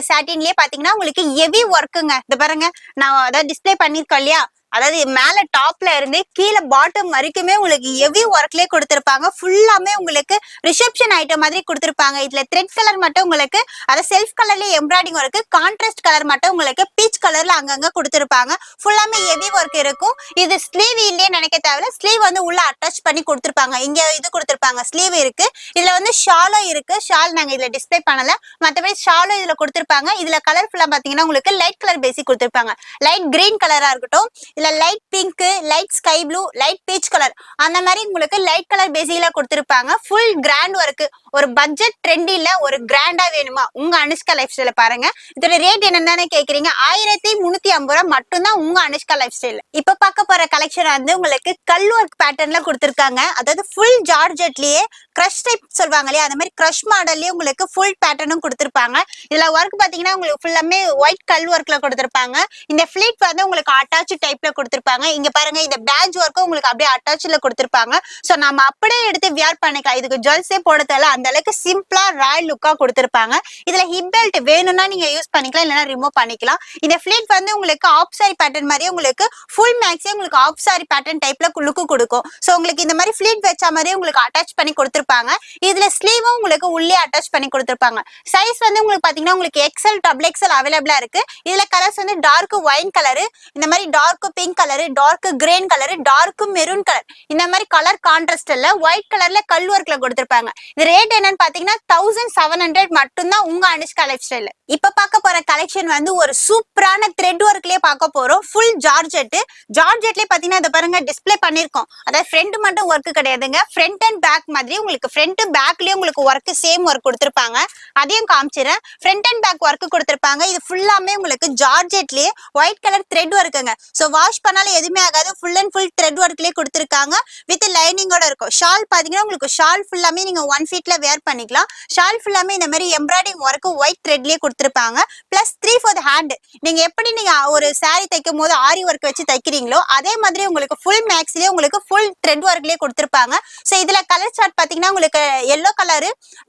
Speaker 1: சாட்டின்லயே பாத்தீங்கன்னா உங்களுக்கு ஹெவி ஒர்க்குங்க. இந்த பாருங்க நான் அதாவது டிஸ்ப்ளே பண்ணிருக்கோம் இல்லையா? அதாவது மேல டாப்ல இருந்து கீழே பாட்டம் வரைக்குமே உங்களுக்கு ஹெவி ஒர்க்லயே கொடுத்திருப்பாங்க. ஃபுல்லாமே உங்களுக்கு ரிசப்ஷன் ஐட்டம் மாதிரி கொடுத்திருப்பாங்க. இதுல த்ரெட் கலர் மட்டும் உங்களுக்கு அத செல்ஃப் கலர்லயே எம்ப்ராய்டிங் ஒர்க், கான்ட்ராஸ்ட் கலர் மட்டும் உங்களுக்கு பீச் கலர்ல அங்கங்க கொடுத்திருப்பாங்க. ஃபுல்லாமே ஹெவி ஒர்க் இருக்கும். இது ஸ்லீவ் இல்லையே நினைக்க தேவையில்ல, ஸ்லீவ் வந்து உள்ள அட்டாச் பண்ணி கொடுத்திருப்பாங்க. இங்க இது கொடுத்திருப்பாங்க, ஸ்லீவ் இருக்கு. இதுல வந்து ஷாலும் இருக்கு. ஷால் நாங்க இதுல டிஸ்ப்ளே பண்ணல, மத்தபடி ஷாலும் இதுல கொடுத்திருப்பாங்க. இதுல கலர் ஃபுல்லா பாத்தீங்கன்னா உங்களுக்கு லைட் கலர் பேசிக் கொடுத்திருப்பாங்க. லைட் கிரீன் கலரா இருக்கட்டும், இல்ல light pink, light sky blue, light peach colour, அந்த மாதிரி உங்களுக்கு லைட் கலர் பேசிக்ல கொடுத்திருப்பாங்க. Full grand work. ஒரு பட்ஜெட் ட்ரெண்டில ஒரு கிராண்டா வேணுமா உங்க அனுஷ்கா லைஃப் ஸ்டைல பாருங்க. இதோட ரேட் என்னன்னு கேக்குறீங்க? 1350 ரூபாய் மட்டும் தான் உங்க அனுஷ்கா லைஃப் ஸ்டைல். இப்ப பார்க்க போற கலெக்ஷன் வந்து உங்களுக்கு கல் ஒர்க் பேட்டர்ன்ல கொடுத்திருக்காங்க. அதாவது ஃபுல் ஜார்ஜெட்லயே கிரஷ் டைப் சொல்வாங்க இல்லையா? அந்த மாதிரி கிரஷ் மாடல்லயே உங்களுக்கு ஃபுல் பேட்டர்னும் கொடுத்திருப்பாங்க. இதுல ஒர்க் பாத்தீங்கன்னா உங்களுக்கு ஃபுல்லாமே ஒயிட் கல் ஒர்க்ல கொடுத்திருப்பாங்க. இந்த ஃபிளீட் வந்து உங்களுக்கு அட்டாச் டைப்ல கொடுத்திருப்பாங்க. இங்க பாருங்க இந்த பேட்ச் ஒர்க்கும் உங்களுக்கு அப்படியே அட்டாச்ல கொடுத்திருப்பாங்க. சோ நம்ம அப்படியே எடுத்து வியர் பண்ணிக்கலாம். இதுக்கு ஜுவல்ஸே போட தேவையில்ல, அந்த அளவுக்கு சிம்பிளா ராயல் லுக்கா கொடுத்திருப்பாங்க. இதுல ஹிப் பெல்ட் வேணும்னா நீங்க யூஸ் பண்ணிக்கலாம், இல்லைன்னா ரிமூவ் பண்ணிக்கலாம். இந்த ஃபிளீட் வந்து உங்களுக்கு ஆஃப் சாரி பேட்டர்ன் மாதிரியே உங்களுக்கு ஃபுல் மேக்ஸே உங்களுக்கு ஆஃப் சாரி பேட்டர்ன் டைப்ல லுக்கு கொடுக்கும். சோ உங்களுக்கு இந்த மாதிரி ஃபிளீட் வச்ச மாதிரியே உங்களுக்கு அட்டாச் பண்ணி கொடுத்திருப்பாங்க. இதுல ஸ்லீவும் உங்களுக்கு உள்ளே அட்டாச் பண்ணி கொடுத்திருப்பாங்க. சைஸ் வந்து உங்களுக்கு பாத்தீங்கன்னா உங்களுக்கு XL XXL அவைலபிளா இருக்கு. இதுல கலர்ஸ் வந்து டார்க் ஒயின் கலர், இந்த மாதிரி dark pink colour, dark green colour, dark maroon colour, இந்த மாதிரி கலர் கான்ட்ராஸ்ட்ல ஒயிட் கலர்ல கல் ஒர்க்ல கொடுத்திருப்பாங்க. இது ரேட் என்னன்னு பாத்தீங்கன்னா 1700 மட்டும் தான் உங்க அனுஷ்கா லைஃப் ஸ்டைல். இப்ப பார்க்க போற கலெக்ஷன் வந்து ஒரு சூப்பரான த்ரெட் ஒர்க்லயே பார்க்க போறோம். ஃபுல் ஜார்ஜெட்லயே பாத்தீங்கன்னா இத பாருங்க டிஸ்ப்ளே பண்ணிருக்கோம். அதாவது ஃப்ரண்ட் மட்டும் ஒர்க் கிடையாதுங்க, ஃப்ரண்ட் அண்ட் பேக் மாதிரி உங்களுக்கு ஃப்ரண்ட் பேக்லயே உங்களுக்கு ஒர்க் சேம் ஒர்க் கொடுத்திருப்பாங்க. அதையும் காமிச்சிரேன். ஃப்ரண்ட் அண்ட் பேக் ஒர்க் கொடுத்திருப்பாங்க. இது ஃபுல்லாமே உங்களுக்கு ஜார்ஜெட்லயே ஒயிட் கலர் த்ரெட் ஒர்க்குங்க. சோ வாஷ் பண்ணாலும் எதுவுமே ஆகாது. ஃபுல் அண்ட் ஃபுல் த்ரெட் ஒர்க்லயே கொடுத்திருக்காங்க. வித் லைனிங்கோட இருக்கும். ஷால் பாத்தீங்கன்னா உங்களுக்கு ஷால் ஃபுல்லாமே நீங்க 1 ஃபீட்ல வேர் பண்ணிக்கலாம். ஷால் ஃபுல்லாமே இந்த மாதிரி எம்ப்ராய்டிங் ஒர்க் ஒயிட் த்ரெட்லயே கொடுத்திருப்பாங்க. Plus 3/4 hand. நீங்க எப்படி நீங்க ஒரு saree தைக்கும் போது ஆரி ஒர்க் வச்சு தைக்கிறீங்களோ அதே மாதிரி உங்களுக்கு ஃபுல் மேக்ஸ்லயே உங்களுக்கு ஃபுல் த்ரெட் ஒர்க்லயே கொடுத்திருப்பாங்க. சோ இதுல கலர் சார்ட் பாத்தீங்கன்னா உங்களுக்கு yellow colour,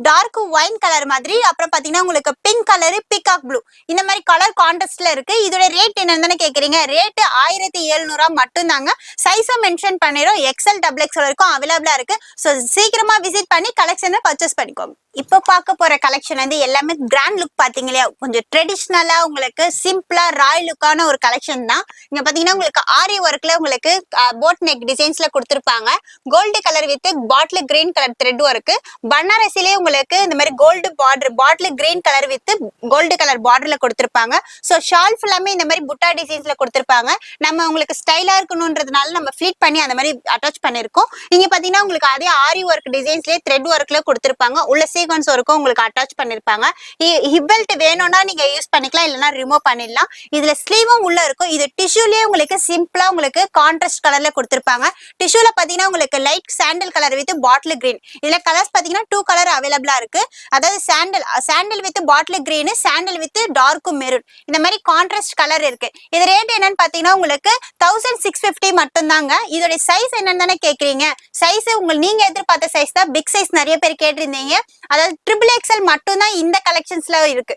Speaker 1: dark wine colour மாதிரி, அப்புறம் பாத்தீங்கன்னா உங்களுக்கு பிங்க் கலர், பீகாக் ப்ளூ, இந்த மாதிரி கலர் கான்ட்ராஸ்ட்ல இருக்கு. இதோட ரேட் என்னன்னு கேக்குறீங்க? ரேட் 1700 ரூபாய் மட்டும் தாங்க. சைஸும் மென்ஷன் பண்ணிரோம், XL XXL வரைக்கும் அவைலபிளா இருக்கு. சோ சீக்கிரமா விசிட் பண்ணி கலெக்ஷனை பர்ச்சேஸ் பண்ணிக்கோங்க. இப்ப பார்க்க போற கலெக்ஷன் வந்து எல்லாமே கிராண்ட் லுக் பாத்தீங்க இல்லையா? கொஞ்சம் ட்ரெடிஷ்னலா உங்களுக்கு சிம்பிளா ராயல் லுக்கான ஒரு கலெக்ஷன் தான். இங்க பாத்தீங்கன்னா உங்களுக்கு ஆரி ஒர்க்ல உங்களுக்கு போட் நெக் டிசைன்ஸ்ல கொடுத்திருப்பாங்க. Gold colour with bottle green colour thread work. பனாரசிலே உங்களுக்கு இந்த மாதிரி gold border, bottle green colour with gold colour பார்டர்ல கொடுத்திருப்பாங்க. சோ ஷால் ஃபுல்லாமே இந்த மாதிரி புட்டா டிசைன்ஸ்ல கொடுத்திருப்பாங்க. நம்ம உங்களுக்கு ஸ்டைலா இருக்கணும்ன்றதுனால நம்ம ஃபிளிட் பண்ணி அந்த மாதிரி அட்டாச் பண்ணிருக்கோம். இங்க பாத்தீங்கன்னா உங்களுக்கு அதே ஆரி ஒர்க் டிசைன்ஸ்லயே த்ரெட் ஒர்க்ல கொடுத்திருப்பாங்க. உள்ள எமோட்டிகான்ஸ் வரைக்கும் உங்களுக்கு அட்டாச் பண்ணிருப்பாங்க. ஹிப் பெல்ட் வேணும்னா நீங்க யூஸ் பண்ணிக்கலாம், இல்லைன்னா ரிமூவ் பண்ணிடலாம். இதுல ஸ்லீவும் உள்ள இருக்கும். இது டிஷ்யூலயே உங்களுக்கு சிம்பிளா உங்களுக்கு கான்ட்ராஸ்ட் கலர்ல கொடுத்திருப்பாங்க. டிஷ்யூல பாத்தீங்கன்னா உங்களுக்கு light sandal colour with bottle green. இதுல கலர்ஸ் பாத்தீங்கன்னா 2 கலர் அவைலபிளா இருக்கு. அதாவது sandal with bottle green, sandal with dark maroon, இந்த மாதிரி கான்ட்ராஸ்ட் கலர் இருக்கு. இது ரேட் என்னன்னு பாத்தீங்கன்னா உங்களுக்கு 1650 மட்டும் தாங்க. இதோட சைஸ் என்னன்னு தானே கேக்குறீங்க. சைஸ் நீங்க எதிர்பார்த்த சைஸ் தான். பிக் சைஸ் நிறைய பேர் கேட்டிருந்தீங்க. அதாவது XXL மட்டும் தான் இந்த கலெக்ஷன்ஸ்ல இருக்கு.